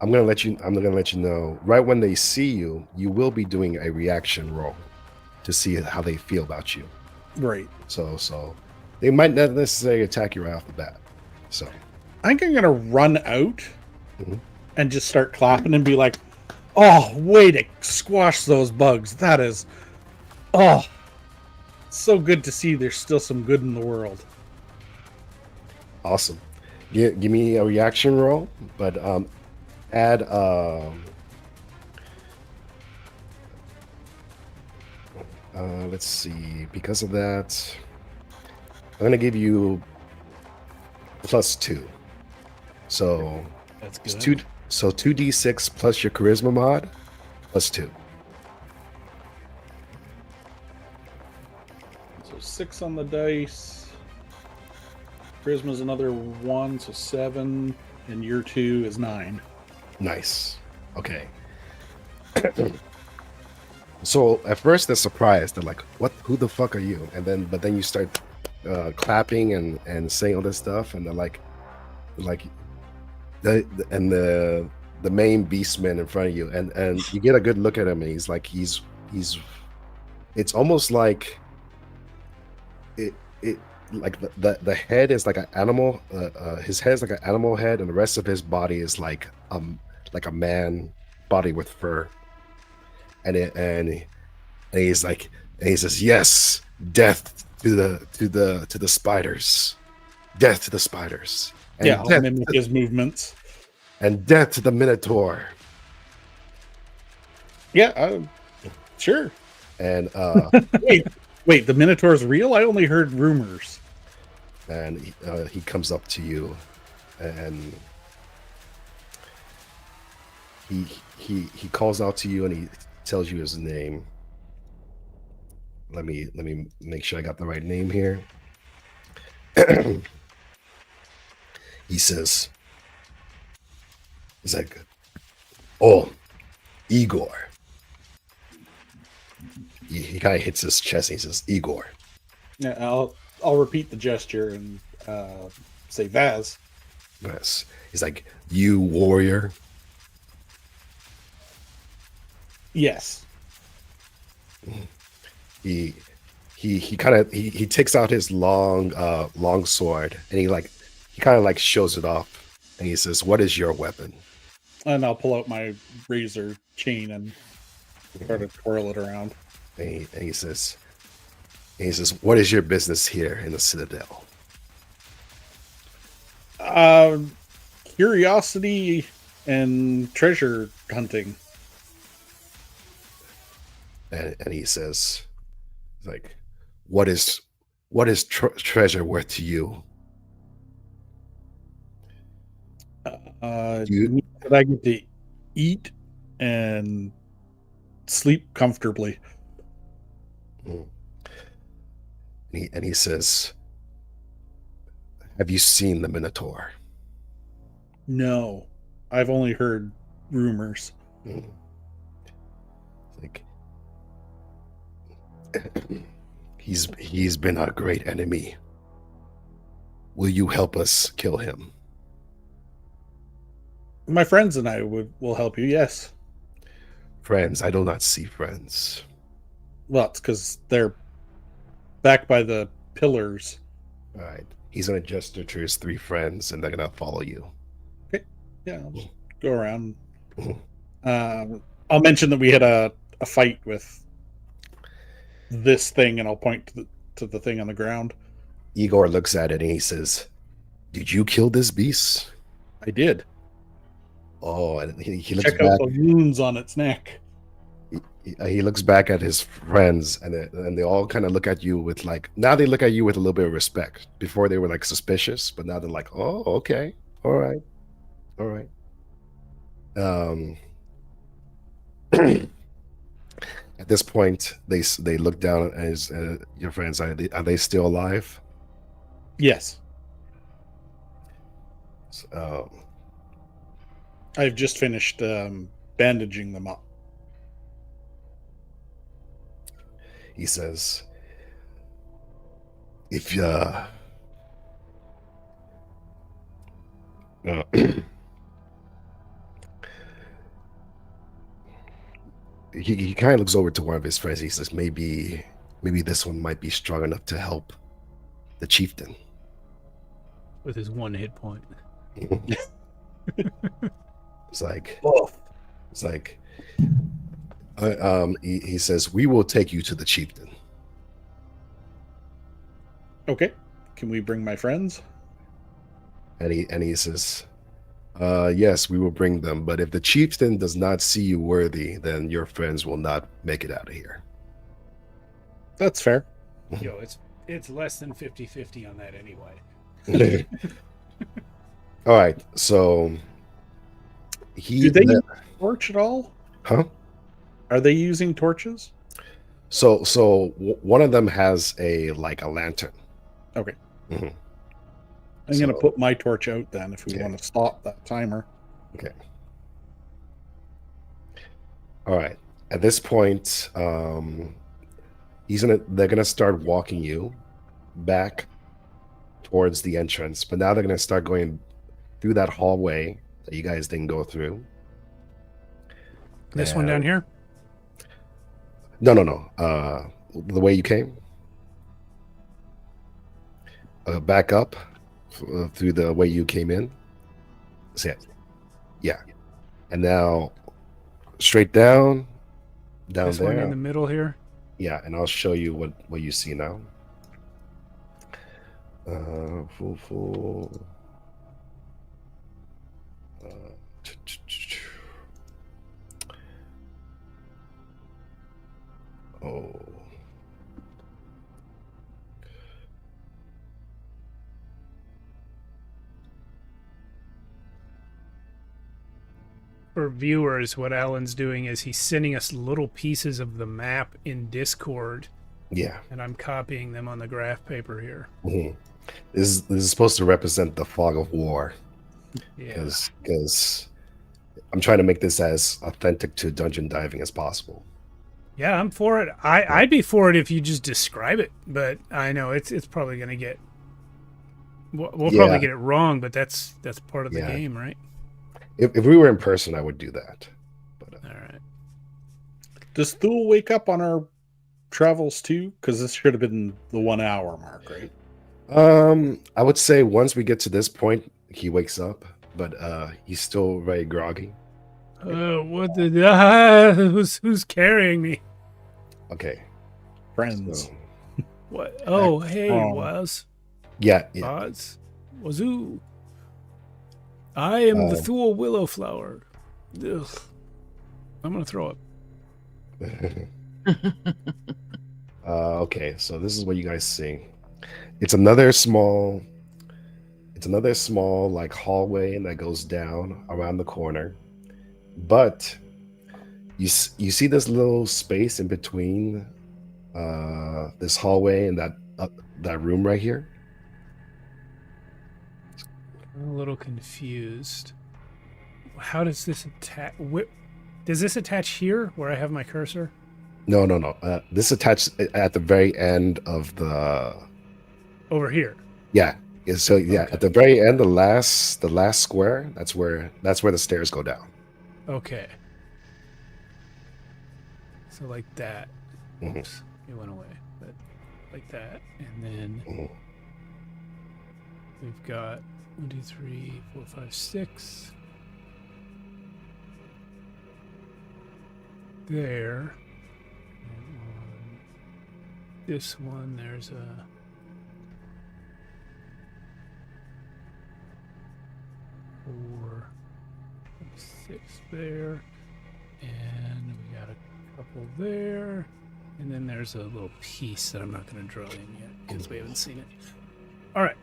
I'm gonna let you know. Right when they see you, you will be doing a reaction roll to see how they feel about you. Right. So they might not necessarily attack you right off the bat. So I think I'm gonna run out and just start clapping and be like, "Oh, way to squash those bugs! That is, so good to see. There's still some good in the world." Awesome. Give me a reaction roll, but add let's see. Because of that, I'm gonna give you +2. So That's it's good. 2d6 plus your charisma mod +2. So 6 on the dice. Charisma's another 1, so 7, and your 2 is 9. Nice. Okay. So at first they're surprised. They're like, "What? Who the fuck are you?" But then you start clapping and saying all this stuff, and they're like, the the main beastman in front of you, and you get a good look at him, and he's it's almost like it like the head is like an animal, his head is like an animal head, and the rest of his body is like a man body with fur, and he's like, and he says, yes, death to the spiders, death to the spiders, and Yeah, I'll mimic his movements. and death to the Minotaur. Yeah, sure. And Wait, the Minotaur's real? I only heard rumors. and he comes up to you, and he calls out to you, and he tells you his name. Let me make sure I got the right name here. He says, he's like, oh, Igor. He kind of hits his chest, and he says, Igor. Yeah, I'll repeat the gesture and say Vaz. Yes. He's like, you warrior. Yes. He takes out his long sword, and he kind of like shows it off, and he says, what is your weapon? And I'll pull out my razor chain and try to twirl it around. And he says, what is your business here in the Citadel? Curiosity and treasure hunting. And he says, like, what is treasure worth to you? That I get to eat and sleep comfortably. And he says, have you seen the Minotaur? No, I've only heard rumors. Like, he's been our great enemy. Will you help us kill him? My friends and I will help you. Yes. Friends? I do not see friends. Well, it's because they're back by the pillars. All right. He's gonna gesture to his 3 friends, and they're gonna follow you. Okay. Yeah, I'll just go around. I'll mention that we had a fight with this thing, and I'll point to the thing on the ground. Igor looks at it and he says, did you kill this beast? I did. Oh, and he looks Check back. out the wounds on its neck. He looks back at his friends, and they all kind of look at you with like, now they look at you with a little bit of respect. Before they were like suspicious, but now they're like, oh, okay, all right. At this point, they look down as your friends. Are they still alive? Yes. So, I've just finished bandaging them up. he says, if he kind of looks over to one of his friends. He says, maybe this one might be strong enough to help the chieftain. With his 1 hit point. It's like, Oh. it's like, he says, we will take you to the chieftain. Okay. Can we bring my friends? And he says, yes, we will bring them, but if the chieftain does not see you worthy, then your friends will not make it out of here. That's fair. Yo, it's less than 50-50 on that anyway. All right, so Do they use torch at all? Huh? Are they using torches? So one of them has a lantern. Okay. Mm-hmm. I'm going to put my torch out then if we want to stop that timer. Okay. All right. At this point, they're gonna start walking you back towards the entrance, but now they're gonna start going through that hallway that you guys didn't go through, This one down here? No. The way you came. Back up through the way you came in. That's it. Yeah. And now straight down This there. one in the middle here? Yeah, and I'll show you what you see now. Full. Oh. For viewers, what Alan's doing is he's sending us little pieces of the map in Discord, Yeah. and I'm copying them on the graph paper here. Mm-hmm. This is supposed to represent the fog of war. Yeah. Because I'm trying to make this as authentic to dungeon diving as possible. Yeah, I'm for it. I'd be for it if you just describe it, but I know it's probably going to get... We'll probably get it wrong, but that's part of the game, right? If we were in person, I would do that. But, all right. Does Thule wake up on our travels too? Because this should have been the 1 hour mark, right? I would say once we get to this point, he wakes up, but he's still very groggy. What the... who's carrying me? Okay. Friends. So, What? Oh, hey, Waz. yeah. Waz. Wazoo. I am the Thule Willowflower. Ugh. I'm going to throw up. Okay, so this is what you guys see. It's another small like hallway that goes down around the corner. But you see this little space in between this hallway and that room right here? I'm a little confused. How does this attach? Does this attach here where I have my cursor? No. This attached at the very end of the... Over here. Yeah. So yeah, Okay. At the very end, the last square, that's where the stairs go down. Okay. So like that. Mhm. Oops, it went away. But like that, and then Mhm. we've got 1, 2, 3, 4, 5, 6. There. And on this one, there's a... 4, 6 there, and we got a couple there, and then there's a little piece that I'm not going to draw in yet because we haven't seen it. All right.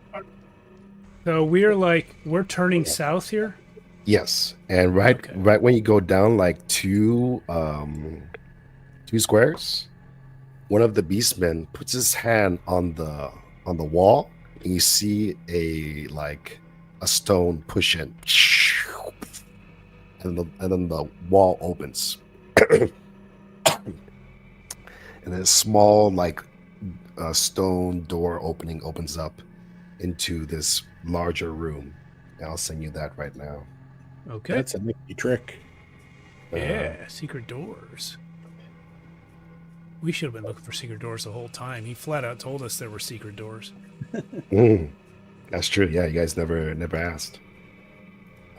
So we're turning south here. Yes, and right when you go down like two squares, one of the beastmen puts his hand on the wall, and you see a stone push in, and then the wall opens, and then a small stone door opening opens up into this larger room. And I'll send you that right now. Okay. That's a nifty trick. Yeah, secret doors. We should have been looking for secret doors the whole time. He flat out told us there were secret doors. That's true. Yeah, you guys never asked.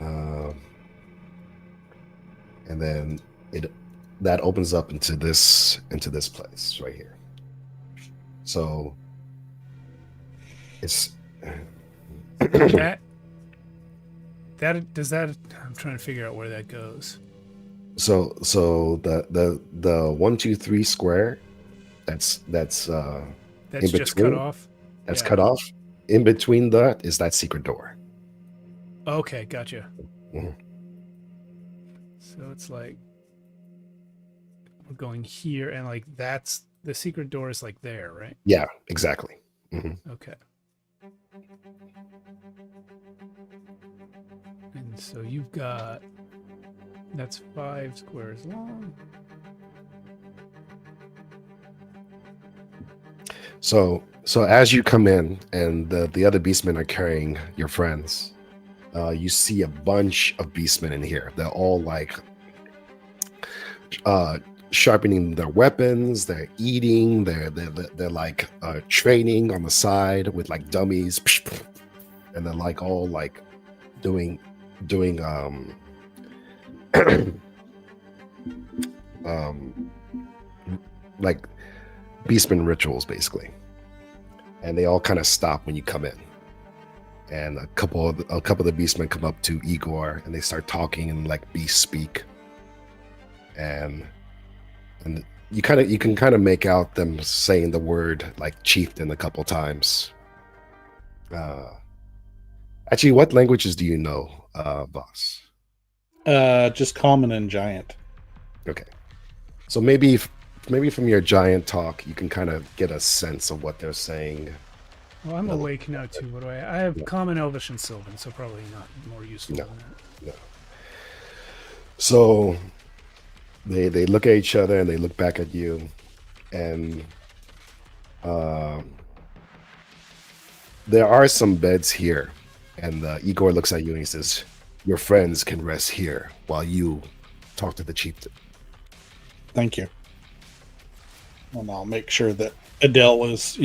And then that opens up into this place right here. So it's that I'm trying to figure out where that goes. so the 1, 2, 3 square that's That's in just cut between. off. That's Yeah. cut off. In between that is that secret door. Okay, gotcha. Mhm. So it's like we're going here, and like that's the secret door is like there, right? Yeah, exactly. Mhm. Okay. And so you've got that's 5 squares long. So as you come in and the other beastmen are carrying your friends, you see a bunch of beastmen in here. They're all sharpening their weapons. They're eating. They're like training on the side with like dummies, and they're like all like doing like beastman rituals basically. And they all kind of stop when you come in. And a couple of the beastmen come up to Igor and they start talking in like beast speak. And you can kind of make out them saying the word like chieftain a couple times. Actually, what languages do you know, boss? Just common and giant. Okay. So maybe from your giant talk, you can kind of get a sense of what they're saying. Well, I'm awake now too. What do I have? Common, Elvish, and Sylvan, so probably not more useful than that. No. So they look at each other and they look back at you, and there are some beds here. And Igor looks at you and he says, "Your friends can rest here while you talk to the chieftain." Thank you. And I'll make sure that Adele is,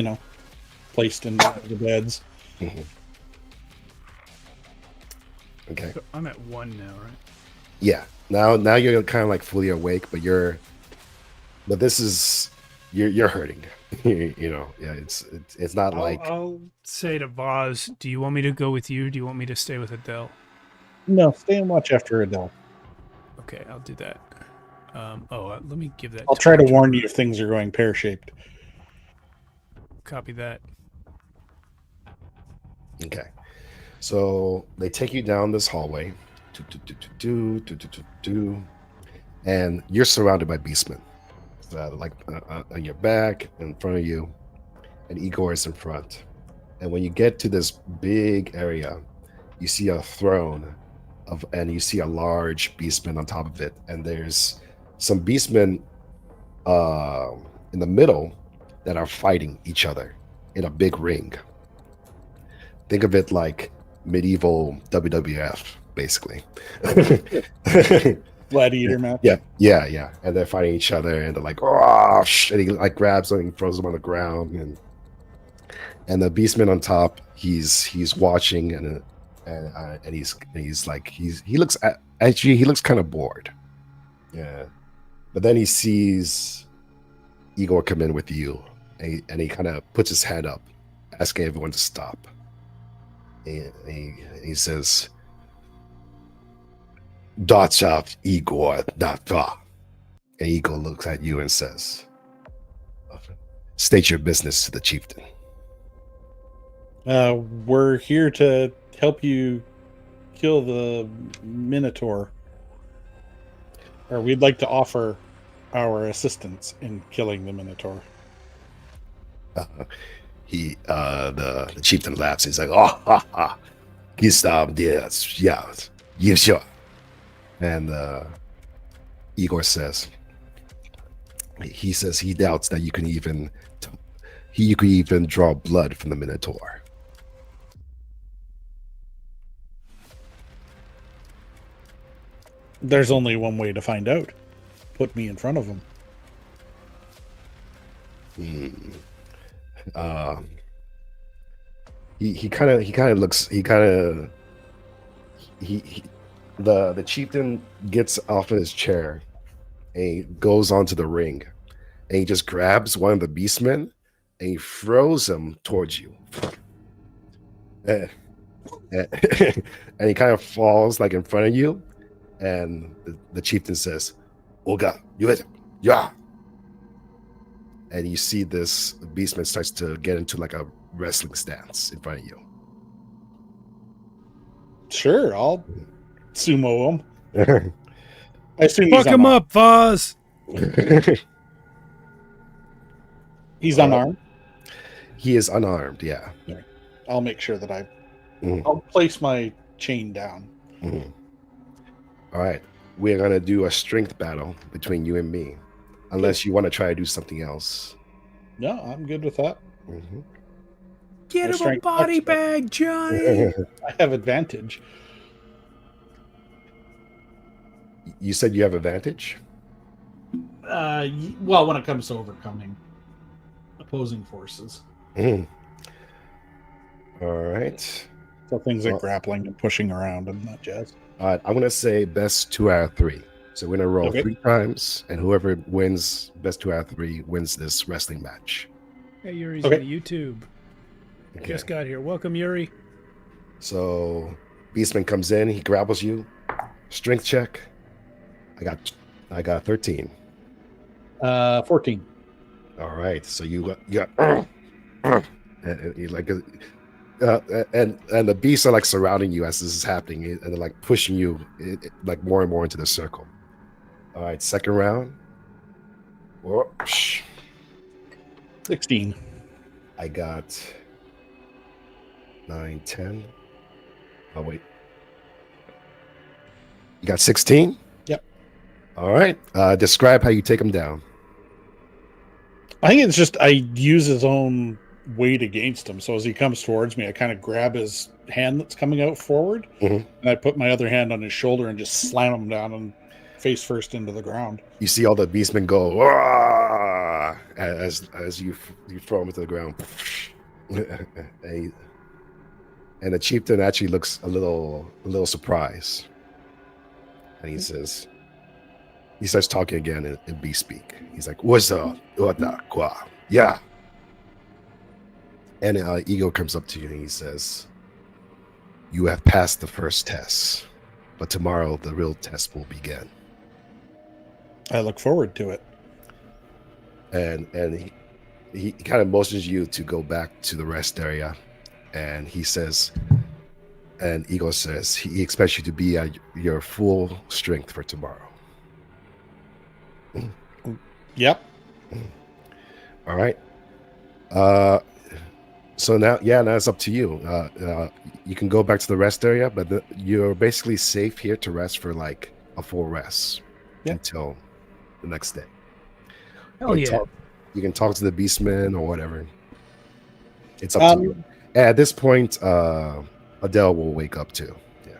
placed in the beds. Mm-hmm. Okay. So I'm at 1 now, right? Yeah. Now you're kind of like fully awake, but you're hurting. Yeah, it's not like. I'll say to Vaz, do you want me to go with you? Do you want me to stay with Adele? No, stay and watch after Adele. Okay, I'll do that. Let me give that. I'll try to warn you if things are going pear-shaped. Copy that. Okay. So they take you down this hallway. And you're surrounded by beastmen. On your back, in front of you, and Igor is in front. And when you get to this big area, you see a throne and you see a large beastman on top of it. And there's some beastmen in the middle that are fighting each other in a big ring. Think of it like medieval WWF, basically. Gladiator match. Yeah. And they're fighting each other, and they're like, "Oh!" And he like grabs them and throws them on the ground, and the beastman on top, he's watching, and he's like he looks kind of bored. Yeah, but then he sees Igor come in with you, and he kind of puts his hand up, asking everyone to stop. And he says, "Dots of Igor Data." And Igor looks at you and says, "State your business to the chieftain." We're here to help you kill the Minotaur. Or we'd like to offer our assistance in killing the Minotaur. The chieftain laughs. He's like, "Oh, ha, ha. Yes, you sure." And Igor says, he doubts that you can even draw blood from the Minotaur. There's only one way to find out. Put me in front of him. The chieftain gets off of his chair and he goes onto the ring, and he just grabs one of the beastmen and he throws him towards you. And he kind of falls like in front of you, and the chieftain says, "Oga, you it? Yeah." And you see this beastman starts to get into like a wrestling stance in front of you. Sure, I'll sumo him. I assume Fuck him up, Vaz. He's unarmed. He is unarmed, yeah. I'll make sure that I'll place my chain down. Mm-hmm. All right. We're going to do a strength battle between you and me. Unless you want to try to do something else. No, I'm good with that. Mm-hmm. Get him a body bag, Johnny. I have advantage. You said you have advantage? Well, when it comes to overcoming opposing forces. Mm. All right. So things like Well- grappling and pushing around and that jazz. All right. I'm gonna say best 2 out of 3. So we're gonna roll Okay. 3 times, and whoever wins best 2 out of 3 wins this wrestling match. Hey, Yuri's Okay. on the YouTube. Okay. Just got here. Welcome, Yuri. So Beastman comes in, he grapples you. Strength check. I got 13. 14. All right. So you got and you like and the beasts are like surrounding you as this is happening, and they're like pushing you like more and more into the circle. All right, second round. Whoosh. 16. I got 9, 10. Oh wait, you got 16. Yep. All right. Describe how you take them down. I think it's just I use his own weight against him. So as he comes towards me, I kind of grab his hand that's coming out forward, Mhm. and I put my other hand on his shoulder and just slam him down and face first into the ground. You see all the beastmen go "Wah!" as you throw them to the ground. And the chieftain actually looks a little surprised, and he says, he starts talking again in beast speak. He's like, "What's up? What the qua? Yeah." And Ego comes up to you and he says, "You have passed the first test, but tomorrow the real test will begin." I look forward to it. And he kind of motions you to go back to the rest area, and he says, and Ego says he expects you to be at your full strength for tomorrow. Yep. All right. So now it's up to you. You can go back to the rest area, but you're basically safe here to rest for like a full rest until the next day. Hell yeah. You can talk to the beastmen or whatever. It's up to you. At this point, Adele will wake up too. Yeah.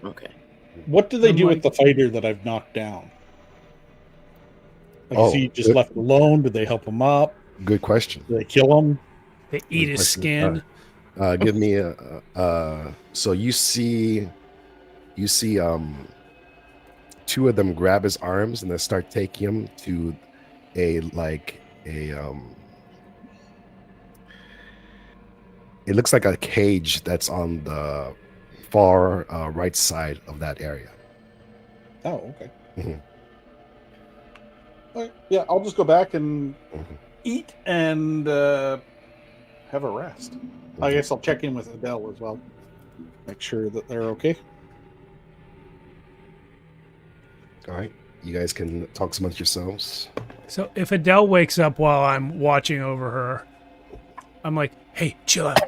Okay. What do they I'm do like- with the fighter that I've knocked down? Like, Oh, is he just good. left alone? Did they help him up? Good question. Did they kill him? They eat his skin. Give me a. So you see, two of them grab his arms and they start taking him to It looks like a cage that's on the far right side of that area. Oh, okay. Mhm. All right, yeah, I'll just go back and Mhm. eat and have a rest. I guess I'll check in with Adele as well. Make sure that they're okay. All right, you guys can talk amongst yourselves. So if Adele wakes up while I'm watching over her, I'm like, hey, chill out.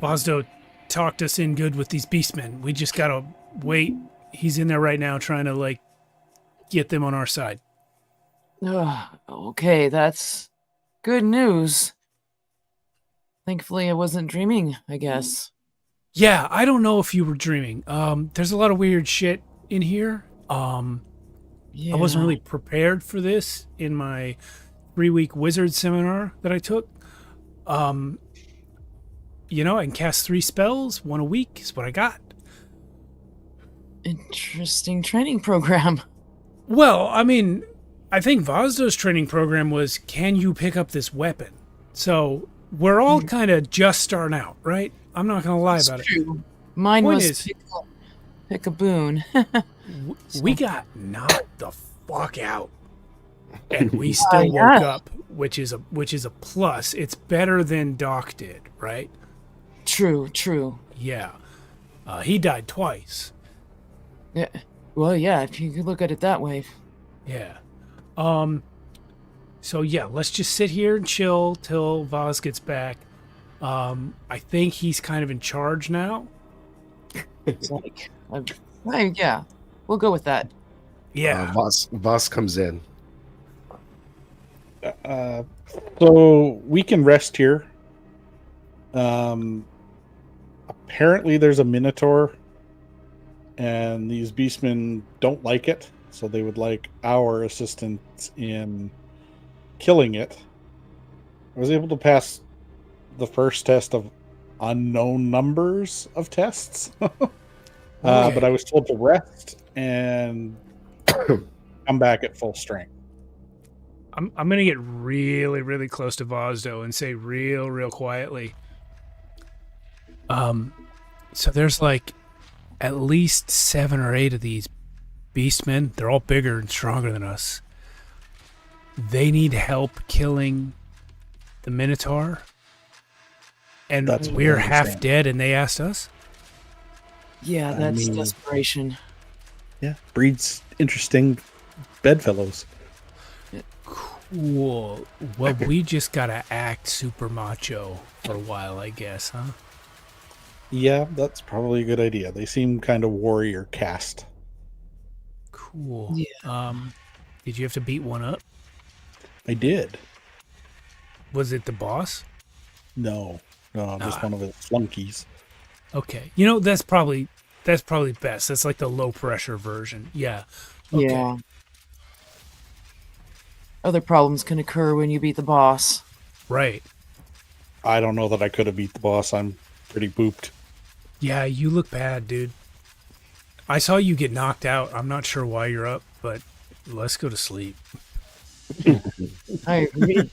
Bosdo talked us in good with these beastmen. We just gotta wait. He's in there right now trying to, like, get them on our side. Okay, that's good news. Thankfully, I wasn't dreaming, I guess. Yeah, I don't know if you were dreaming. There's a lot of weird shit in here. Yeah. I wasn't really prepared for this in my 3-week wizard seminar that I took. You know, I can cast 3 spells, 1 a week is what I got. Interesting training program. Well, I mean, I think Vazdo's training program was, can you pick up this weapon? So we're all kind of just starting out, right? I'm not going to lie about it. True. Mine Point was is- pick a boon. We got knocked the fuck out. And we still woke Yeah. up, which is a plus. It's better than Doc did, right? True. Yeah. He died twice. Yeah. Well, yeah, if you could look at it that way. Yeah. So yeah, let's just sit here and chill till Vaz gets back. I think he's kind of in charge now. It's like, yeah, we'll go with that. Yeah. Voss comes in. So we can rest here. Apparently there's a Minotaur, and these beastmen don't like it. so they would like our assistance in killing it. I was able to pass the first test of unknown numbers of tests, but I was told to rest and come back at full strength. I'm gonna get really, really close to Vosdo and say real quietly. So there's like at least 7 or 8 of these beastmen. They're all bigger and stronger than us. They need help killing the Minotaur, and we're half dead, and they asked us. Yeah, that's desperation. Yeah, breeds interesting bedfellows. Cool. Well, we just gotta act super macho for a while, I guess, huh? Yeah, that's probably a good idea. They seem kind of warrior cast. Cool. Yeah. Did you have to beat one up? I did. Was it the boss? No, just one of his flunkies. Okay. You know, that's probably best. That's like the low pressure version. Yeah. Okay. Yeah. Other problems can occur when you beat the boss. Right. I don't know that I could have beat the boss. I'm pretty booped. Yeah, you look bad, dude. I saw you get knocked out. I'm not sure why you're up, but let's go to sleep. I agree.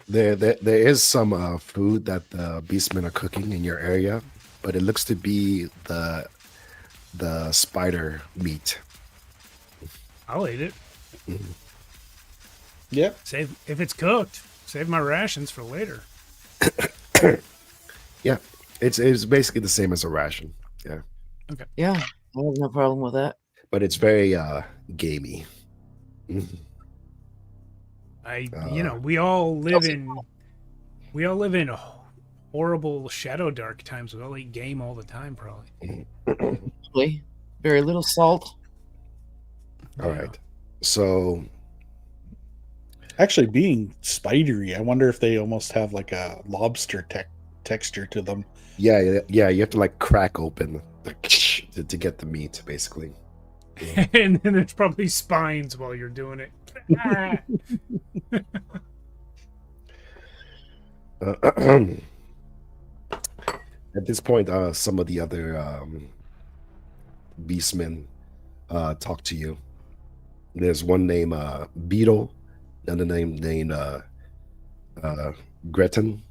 There is some food that the beastmen are cooking in your area, but it looks to be the spider meat. I'll eat it. Yep. Save if it's cooked. Save my rations for later. Yeah, it's basically the same as a ration. Yeah, Yeah, I have no problem with that. but it's very gamey. We all live in horrible Shadowdark times. We all eat game all the time, probably. Probably. Very little salt. All right, so Actually, being spidery, I wonder if they almost have like a lobster texture to them. yeah, you have to like crack open to get the meat, basically. And then there's probably spines while you're doing it. At this point, some of the other beastmen talk to you. There's one named Beetle, another name named Gretton,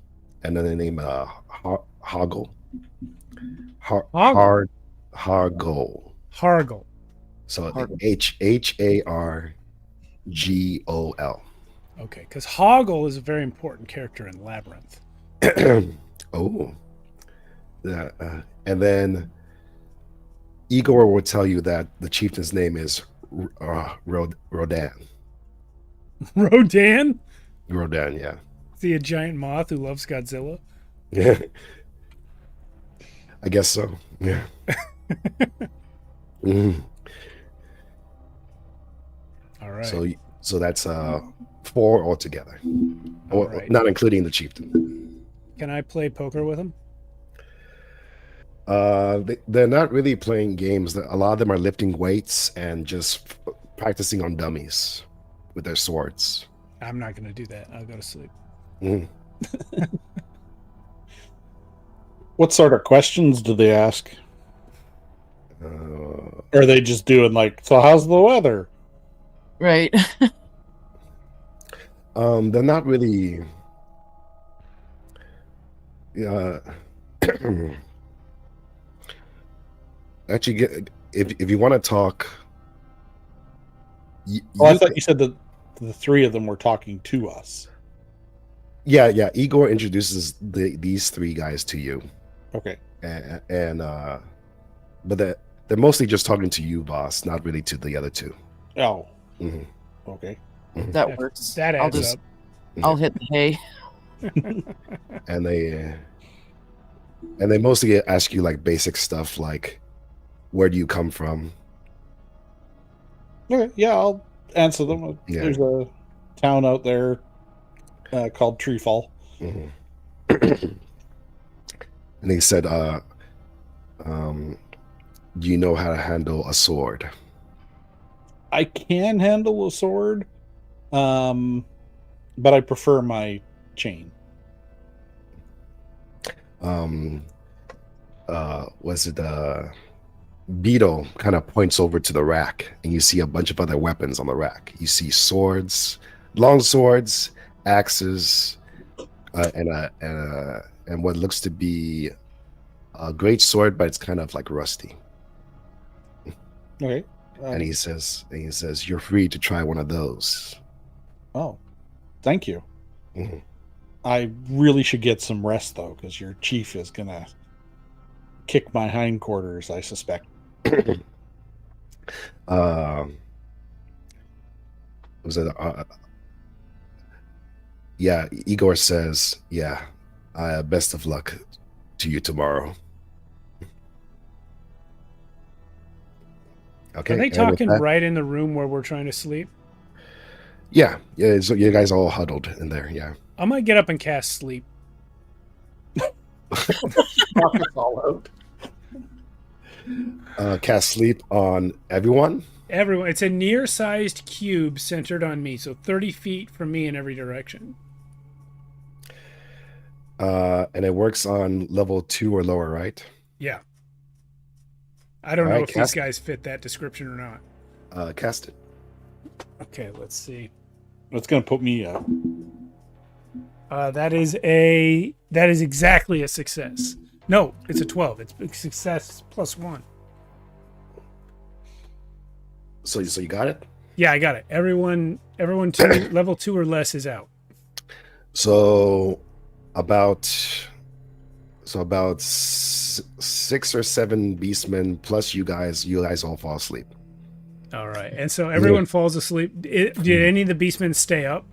and another named Hoggle. Hoggle. Hargol. Hargle. So Hargol. Okay, because Hoggle is a very important character in Labyrinth. Oh. And then Igor will tell you that the chieftain's name is Rodan. Rodan? Rodan, yeah. Is he a giant moth who loves Godzilla? Yeah. I guess so. Yeah. Mhm. All right. So that's 4 altogether. All Well, right. not including the chieftain. Can I play poker with him? They're not really playing games. A lot of them are lifting weights and just practicing on dummies with their swords. I'm not going to do that. I'll go to sleep. Mhm. What sort of questions do they ask? Or are they just doing like, so how's the weather? Right. They're not really. Actually, if you want to talk, I thought you said that the 3 of them were talking to us. Yeah. Igor introduces these 3 guys to you, Okay. but they're mostly just talking to you, boss, not really to the other 2. Oh. Mhm. Okay. That works. That I'll adds just- up. I'll hit the hay. And they mostly ask you like basic stuff like, where do you come from? Okay. Yeah, I'll answer them. Yeah. There's a town out there called Treefall. Mhm. And he said, Do you know how to handle a sword? I can handle a sword, but I prefer my chain. Was it Beetle kind of points over to the rack, and you see a bunch of other weapons on the rack. You see swords, long swords, axes, and what looks to be a great sword, but it's kind of like rusty. Okay. And he says, "You're free to try one of those." Oh, thank you. Mm-hmm. I really should get some rest though, because your chief is gonna kick my hindquarters, I suspect. Was it? Yeah, Igor says, "Yeah, best of luck to you tomorrow." Okay. Are they and with talking that- right in the room where we're trying to sleep? Yeah. So you guys all huddled in there. Yeah. I might get up and cast sleep. Knock us all out. Cast sleep on everyone. Everyone, it's a near-sized cube centered on me, so 30 feet from me in every direction. And it works on level 2 or lower, right? Yeah. I don't All know right, if these cast- guys fit that description or not. Cast it. Okay, let's see. It's gonna put me up. That is exactly a success. No, it's a 12. It's a success +1. So you got it. Yeah, I got it. Everyone two, level 2 or less is out. So about 6 or 7 beastmen plus you guys all fall asleep. All right, and so everyone falls asleep. Did any of the beastmen stay up?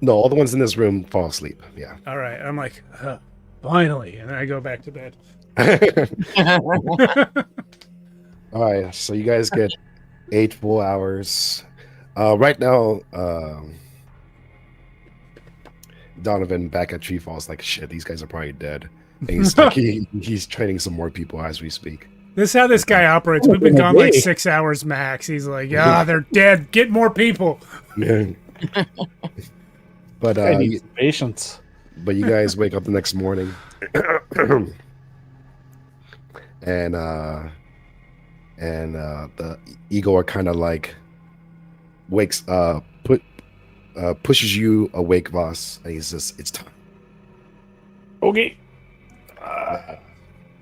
No, all the ones in this room fall asleep. Yeah. All right, I'm like, finally, and then I go back to bed. All right, so you guys get 8 full hours. Right now, Donovan back at Tree Falls like, shit, these guys are probably dead. And he's like, he's training some more people as we speak. This is how this guy operates. We've been gone like 6 hours max. He's like, they're dead. Get more people. But I need some patience. But you guys wake up the next morning, and the Igor kind of like pushes you awake, boss, and he says, "It's time." Okay.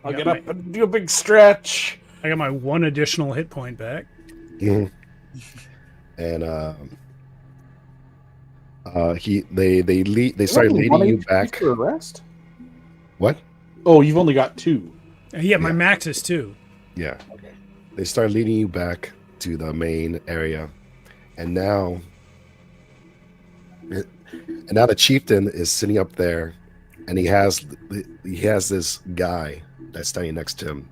I'll get up and do a big stretch. I got my 1 additional hit point back. Mm-hmm. And they start leading you back. For a rest? What? Oh, you've only got 2. Yeah, my max is 2. Yeah. Okay. They start leading you back to the main area, and now the chieftain is sitting up there, and he has this guy that's standing next to him.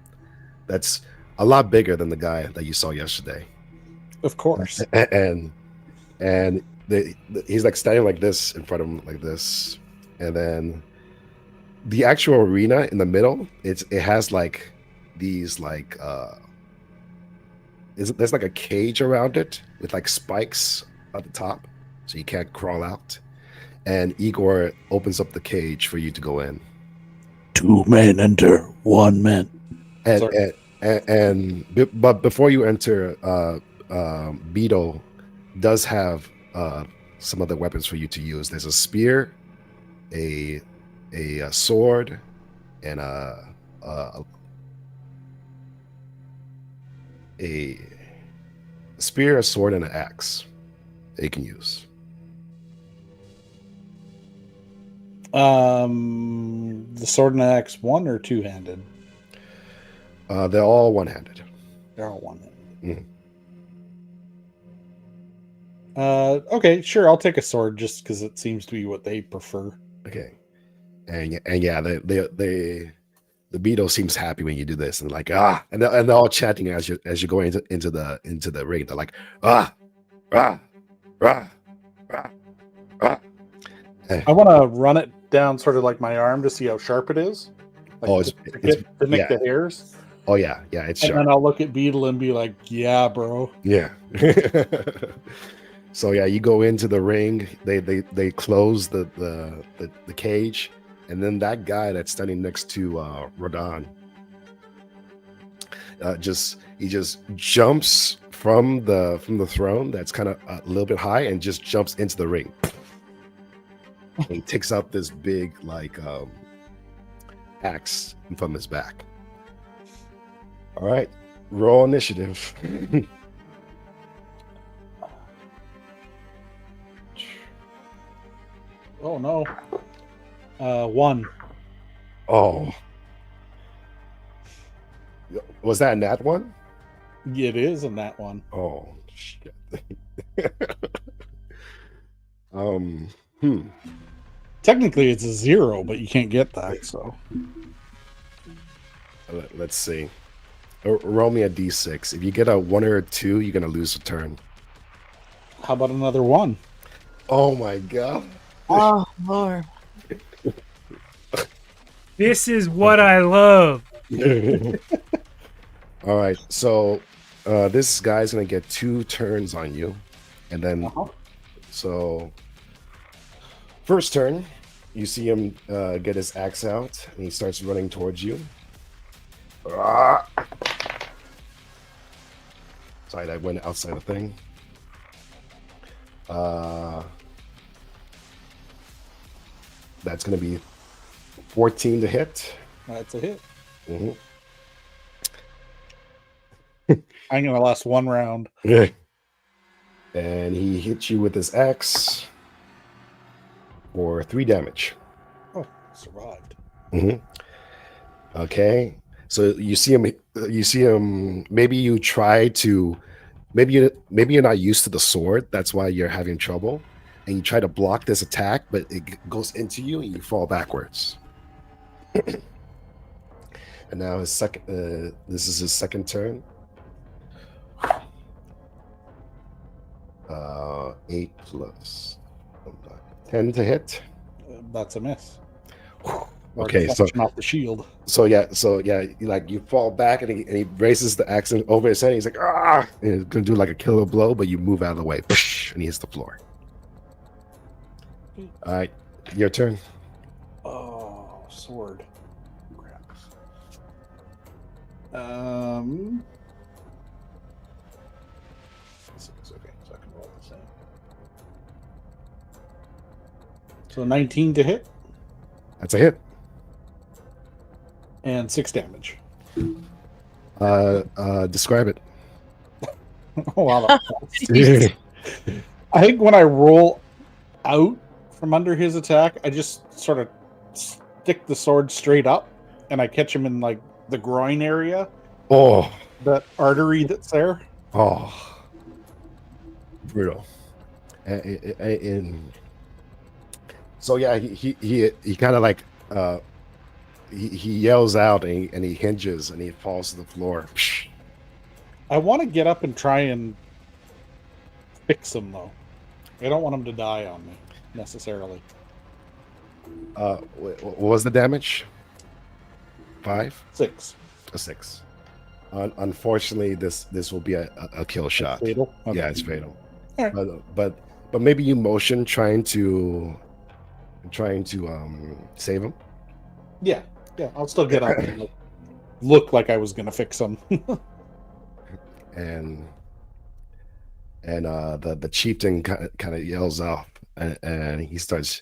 That's a lot bigger than the guy that you saw yesterday. Of course. And he's like standing like this in front of him, like this, and then the actual arena in the middle, it has like these like there's like a cage around it with like spikes at the top, so you can't crawl out. And Igor opens up the cage for you to go in. 2 men enter, 1 man. But before you enter, Beetle does have some other weapons for you to use. There's a spear, a sword, and a spear, a sword, and an axe that you can use. The sword and axe 1 or 2-handed? They're all one-handed. They're all 1-handed. Mm-hmm. Okay, sure. I'll take a sword just because it seems to be what they prefer. Okay, and yeah, the Beetle seems happy when you do this, and like and they're all chatting as you go into the ring. They're like rah, rah, rah. I want to run it down sort of like my arm to see how sharp it is. Like Oh, to nick the hairs. Oh yeah, it's And sharp. then I'll look at Beetle and be like, yeah, bro. Yeah. So yeah, you go into the ring. They close the cage, and then that guy that's standing next to Rodon, he just jumps from the throne that's kind of a little bit high and just jumps into the ring. And he takes out this big axe from his back. All right, roll initiative. Oh no. 1. Oh, was that a nat one? It is in that one. Oh shit. Technically, it's a 0, but you can't get that. So Let's see. Roll me a d6. If you get a 1 or a 2, you're gonna lose a turn. how about another 1? Oh my god. Oh Lord. This is what I love. All right, so this guy's gonna get 2 turns on you, and then so first turn, you see him get his axe out, and he starts running towards you. Sorry, that went outside the thing. That's gonna be 14 to hit. That's a hit. Mm-hmm. I'm gonna last 1 round. And he hits you with his axe for 3 damage. Oh, survived. Mm-hmm. Okay, so you see him. Maybe you try to. Maybe you're not used to the sword. That's why you're having trouble, and you try to block this attack, but it goes into you, and you fall backwards. And now his second. This is his second turn. 8 plus 10 to hit. That's a miss. Okay, so off the shield. So yeah, you fall back and he raises the axe over his head. He's like, ah, and he's gonna do like a killer blow, but you move out of the way, and he hits the floor. All right, your turn. Oh, sword. Crap. Okay, so I can roll the same. So 19 to hit That's a hit. and 6 damage. Describe it. Oh, wow. I think when I roll out from under his attack, I just sort of stick the sword straight up, and I catch him in like the groin area, Oh, that artery that's there. oh, brutal. And so yeah, he kind of like he yells out and he hinges and he falls to the floor. I want to get up and try and fix him, though. I don't want him to die on me necessarily. What was the damage? 5? 6. A 6. Unfortunately, this will be a kill shot. Fatal? Okay. Yeah, it's fatal. All right. But maybe you motion trying to save him. Yeah, I'll still get up and look like I was going to fix him. and the chieftain kind of yells off and he starts.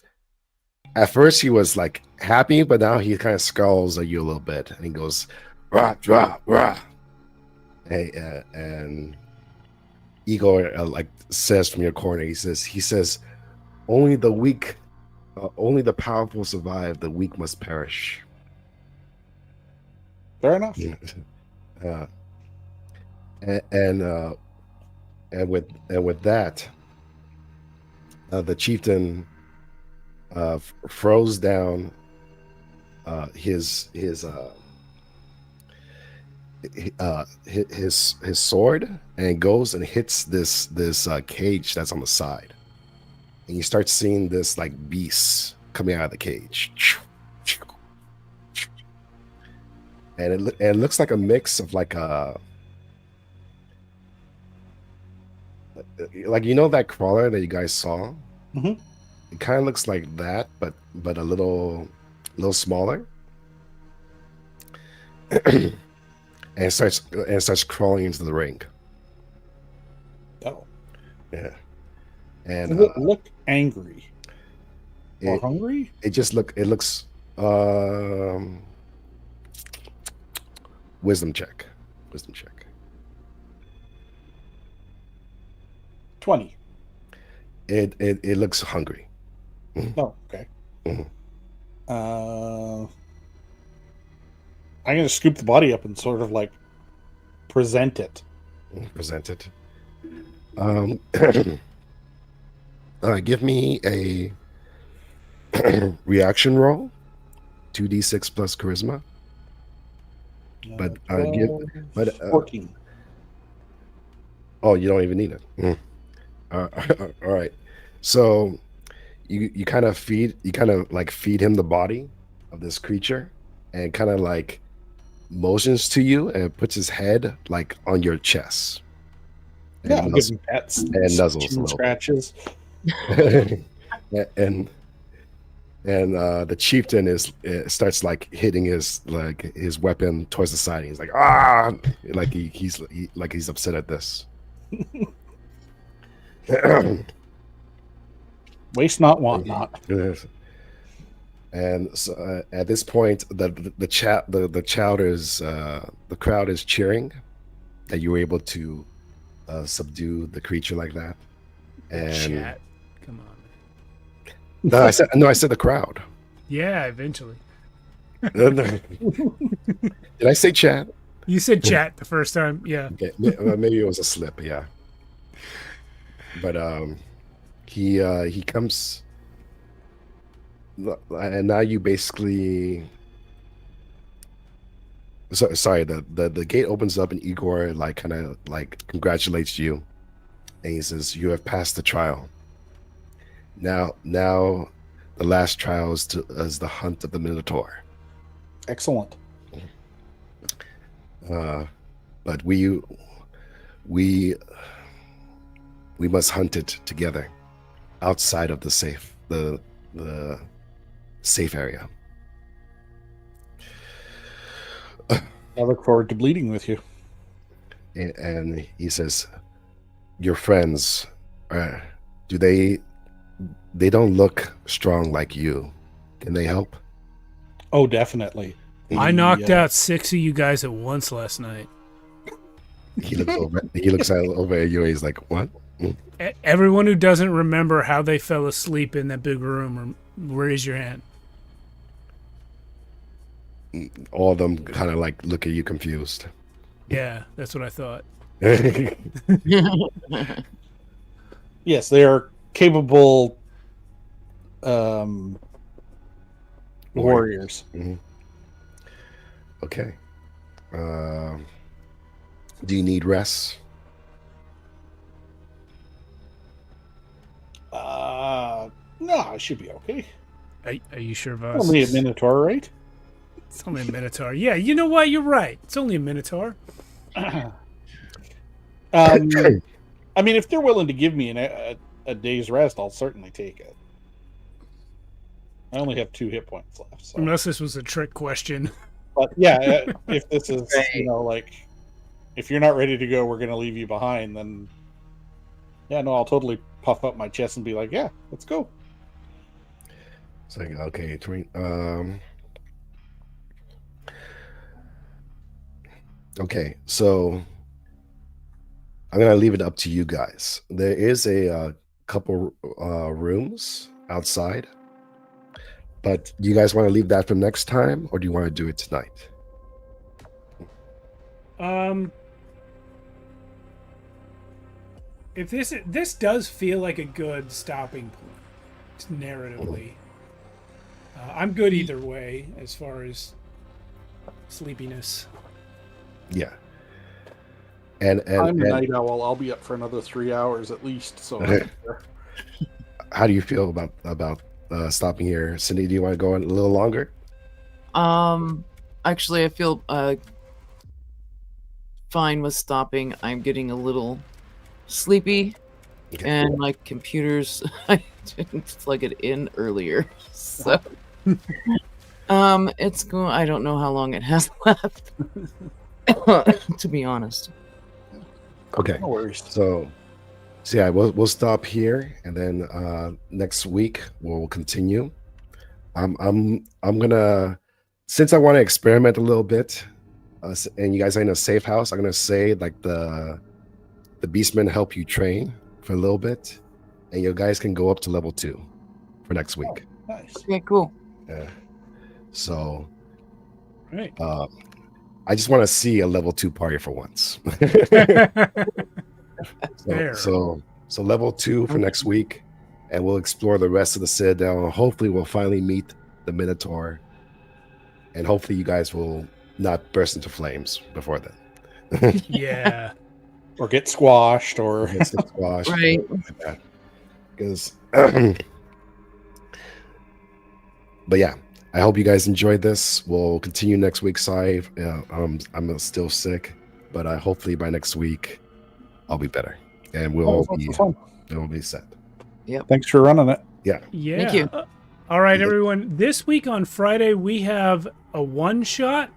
At first he was like happy, but now he kind of scowls at you a little bit and he goes rah rah rah. And Igor like says from your corner, he says only the weak, only the powerful survive, the weak must perish. Fair enough. And with that, the chieftain throws down his sword and goes and hits this cage that's on the side, and you start seeing this like beasts coming out of the cage. and it looks like a mix of like a that crawler that you guys saw. Mhm. It kind of looks like that, but a little smaller. And it starts crawling into the ring. Oh, Yeah, and look angry or it, hungry. it looks wisdom check. 20. It looks hungry. Oh, okay. Mhm. I'm gonna scoop the body up and sort of like present it. Present it. Give me a reaction roll, 2d6 plus charisma. But 14. Oh, you don't even need it. All right. So you kind of feed him the body of this creature, and kind of like motions to you and puts his head like on your chest. Yeah, I'll give him pets and nuzzles a little. scratches. and the chieftain starts like hitting his weapon towards the side. He's like, like he's upset at this. Waste not, want not. And so, at this point, the crowd is cheering that you were able to subdue the creature like that. And Chat. Come on. no, I said the crowd. Yeah, eventually. Did I say chat? You said chat the first time. Yeah. Okay, maybe it was a slip. Yeah. But he comes, and now you basically. Sorry, the gate opens up and Igor kind of congratulates you, and he says, "You have passed the trial. Now the last trial is the hunt of the Minotaur." Excellent. But we must hunt it together outside of the safe area. I look forward to bleeding with you. And he says, "Your friends, do they don't look strong like you? Can they help?" Oh, definitely. I knocked out 6 of you guys at once last night. He looks over at you and he's like, "What?" Everyone who doesn't remember how they fell asleep in that big room, raise your hand. All of them kind of like look at you confused. Yeah, that's what I thought. Yes, they are capable warriors. Mm-hmm. Okay. Do you need rest? No, I should be okay. Are you sure, Voss? Only a Minotaur, right? It's only a Minotaur. Yeah, you know what? You're right. It's only a Minotaur. I mean, if they're willing to give me a day's rest, I'll certainly take it. I only have 2 hit points left. So. Unless this was a trick question. But yeah, if this is, if you're not ready to go, we're going to leave you behind, then yeah, no, I'll totally puff up my chest and be like, yeah, let's go. It's like, okay, okay, so I'm gonna leave it up to you guys. There is a couple rooms outside, but do you guys want to leave that for next time, or do you want to do it tonight? If this does feel like a good stopping point narratively, I'm good either way as far as sleepiness. Yeah. And I'm a night owl. I'll be up for another 3 hours at least. So, how do you feel about stopping here, Cindy? Do you want to go on a little longer? I actually, I feel fine with stopping. I'm getting a little sleepy, Okay. and my computer's I didn't plug it in earlier, so it's going. I don't know how long it has left, to be honest. Okay. No worries. So yeah, we'll stop here, and then next week we'll continue. I'm gonna, since I want to experiment a little bit, and you guys are in a safe house, I'm gonna say like the beastmen help you train for a little bit, and you guys can go up to level 2 for next week. Nice. Okay, cool. Yeah. So Right. I just want to see a level 2 party for once. Fair. So level 2 for next week, and we'll explore the rest of the Citadel, and hopefully we'll finally meet the Minotaur, and hopefully you guys will not burst into flames before then. Yeah. Or get squashed, or Get some squash, Right. like that. Because but yeah, I hope you guys enjoyed this. We'll continue next week. Sorry, I'm still sick, but hopefully by next week I'll be better, and we'll be set. Thanks for running it. Yeah. Thank you. All right, everyone. This week on Friday, we have a one-shot.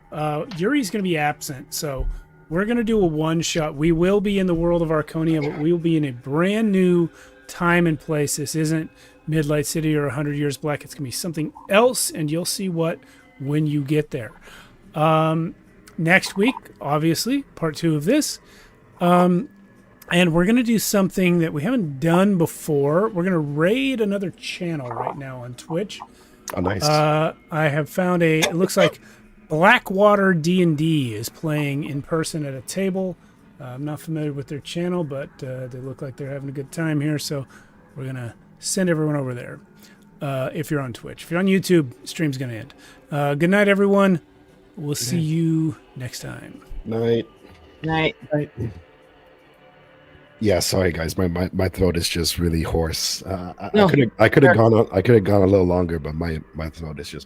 Yuri's going to be absent, so we're going to do a one-shot. We will be in the world of Archonia, but we will be in a brand new time and place. This isn't Midlight City or 100 Years Black. It's going to be something else, and you'll see what when you get there. Next week, obviously, part 2 of this. And we're going to do something that we haven't done before. We're going to raid another channel right now on Twitch. Oh, nice. I have found it looks like Blackwater D&D is playing in person at a table. I'm not familiar with their channel, but they look like they're having a good time here. So we're going to send everyone over there if you're on Twitch. If you're on YouTube, stream's going to end. Good night, everyone. We'll see you next time. Night. Night. Yeah, sorry guys, my throat is just really hoarse. I No, could have gone a little longer, but my throat is just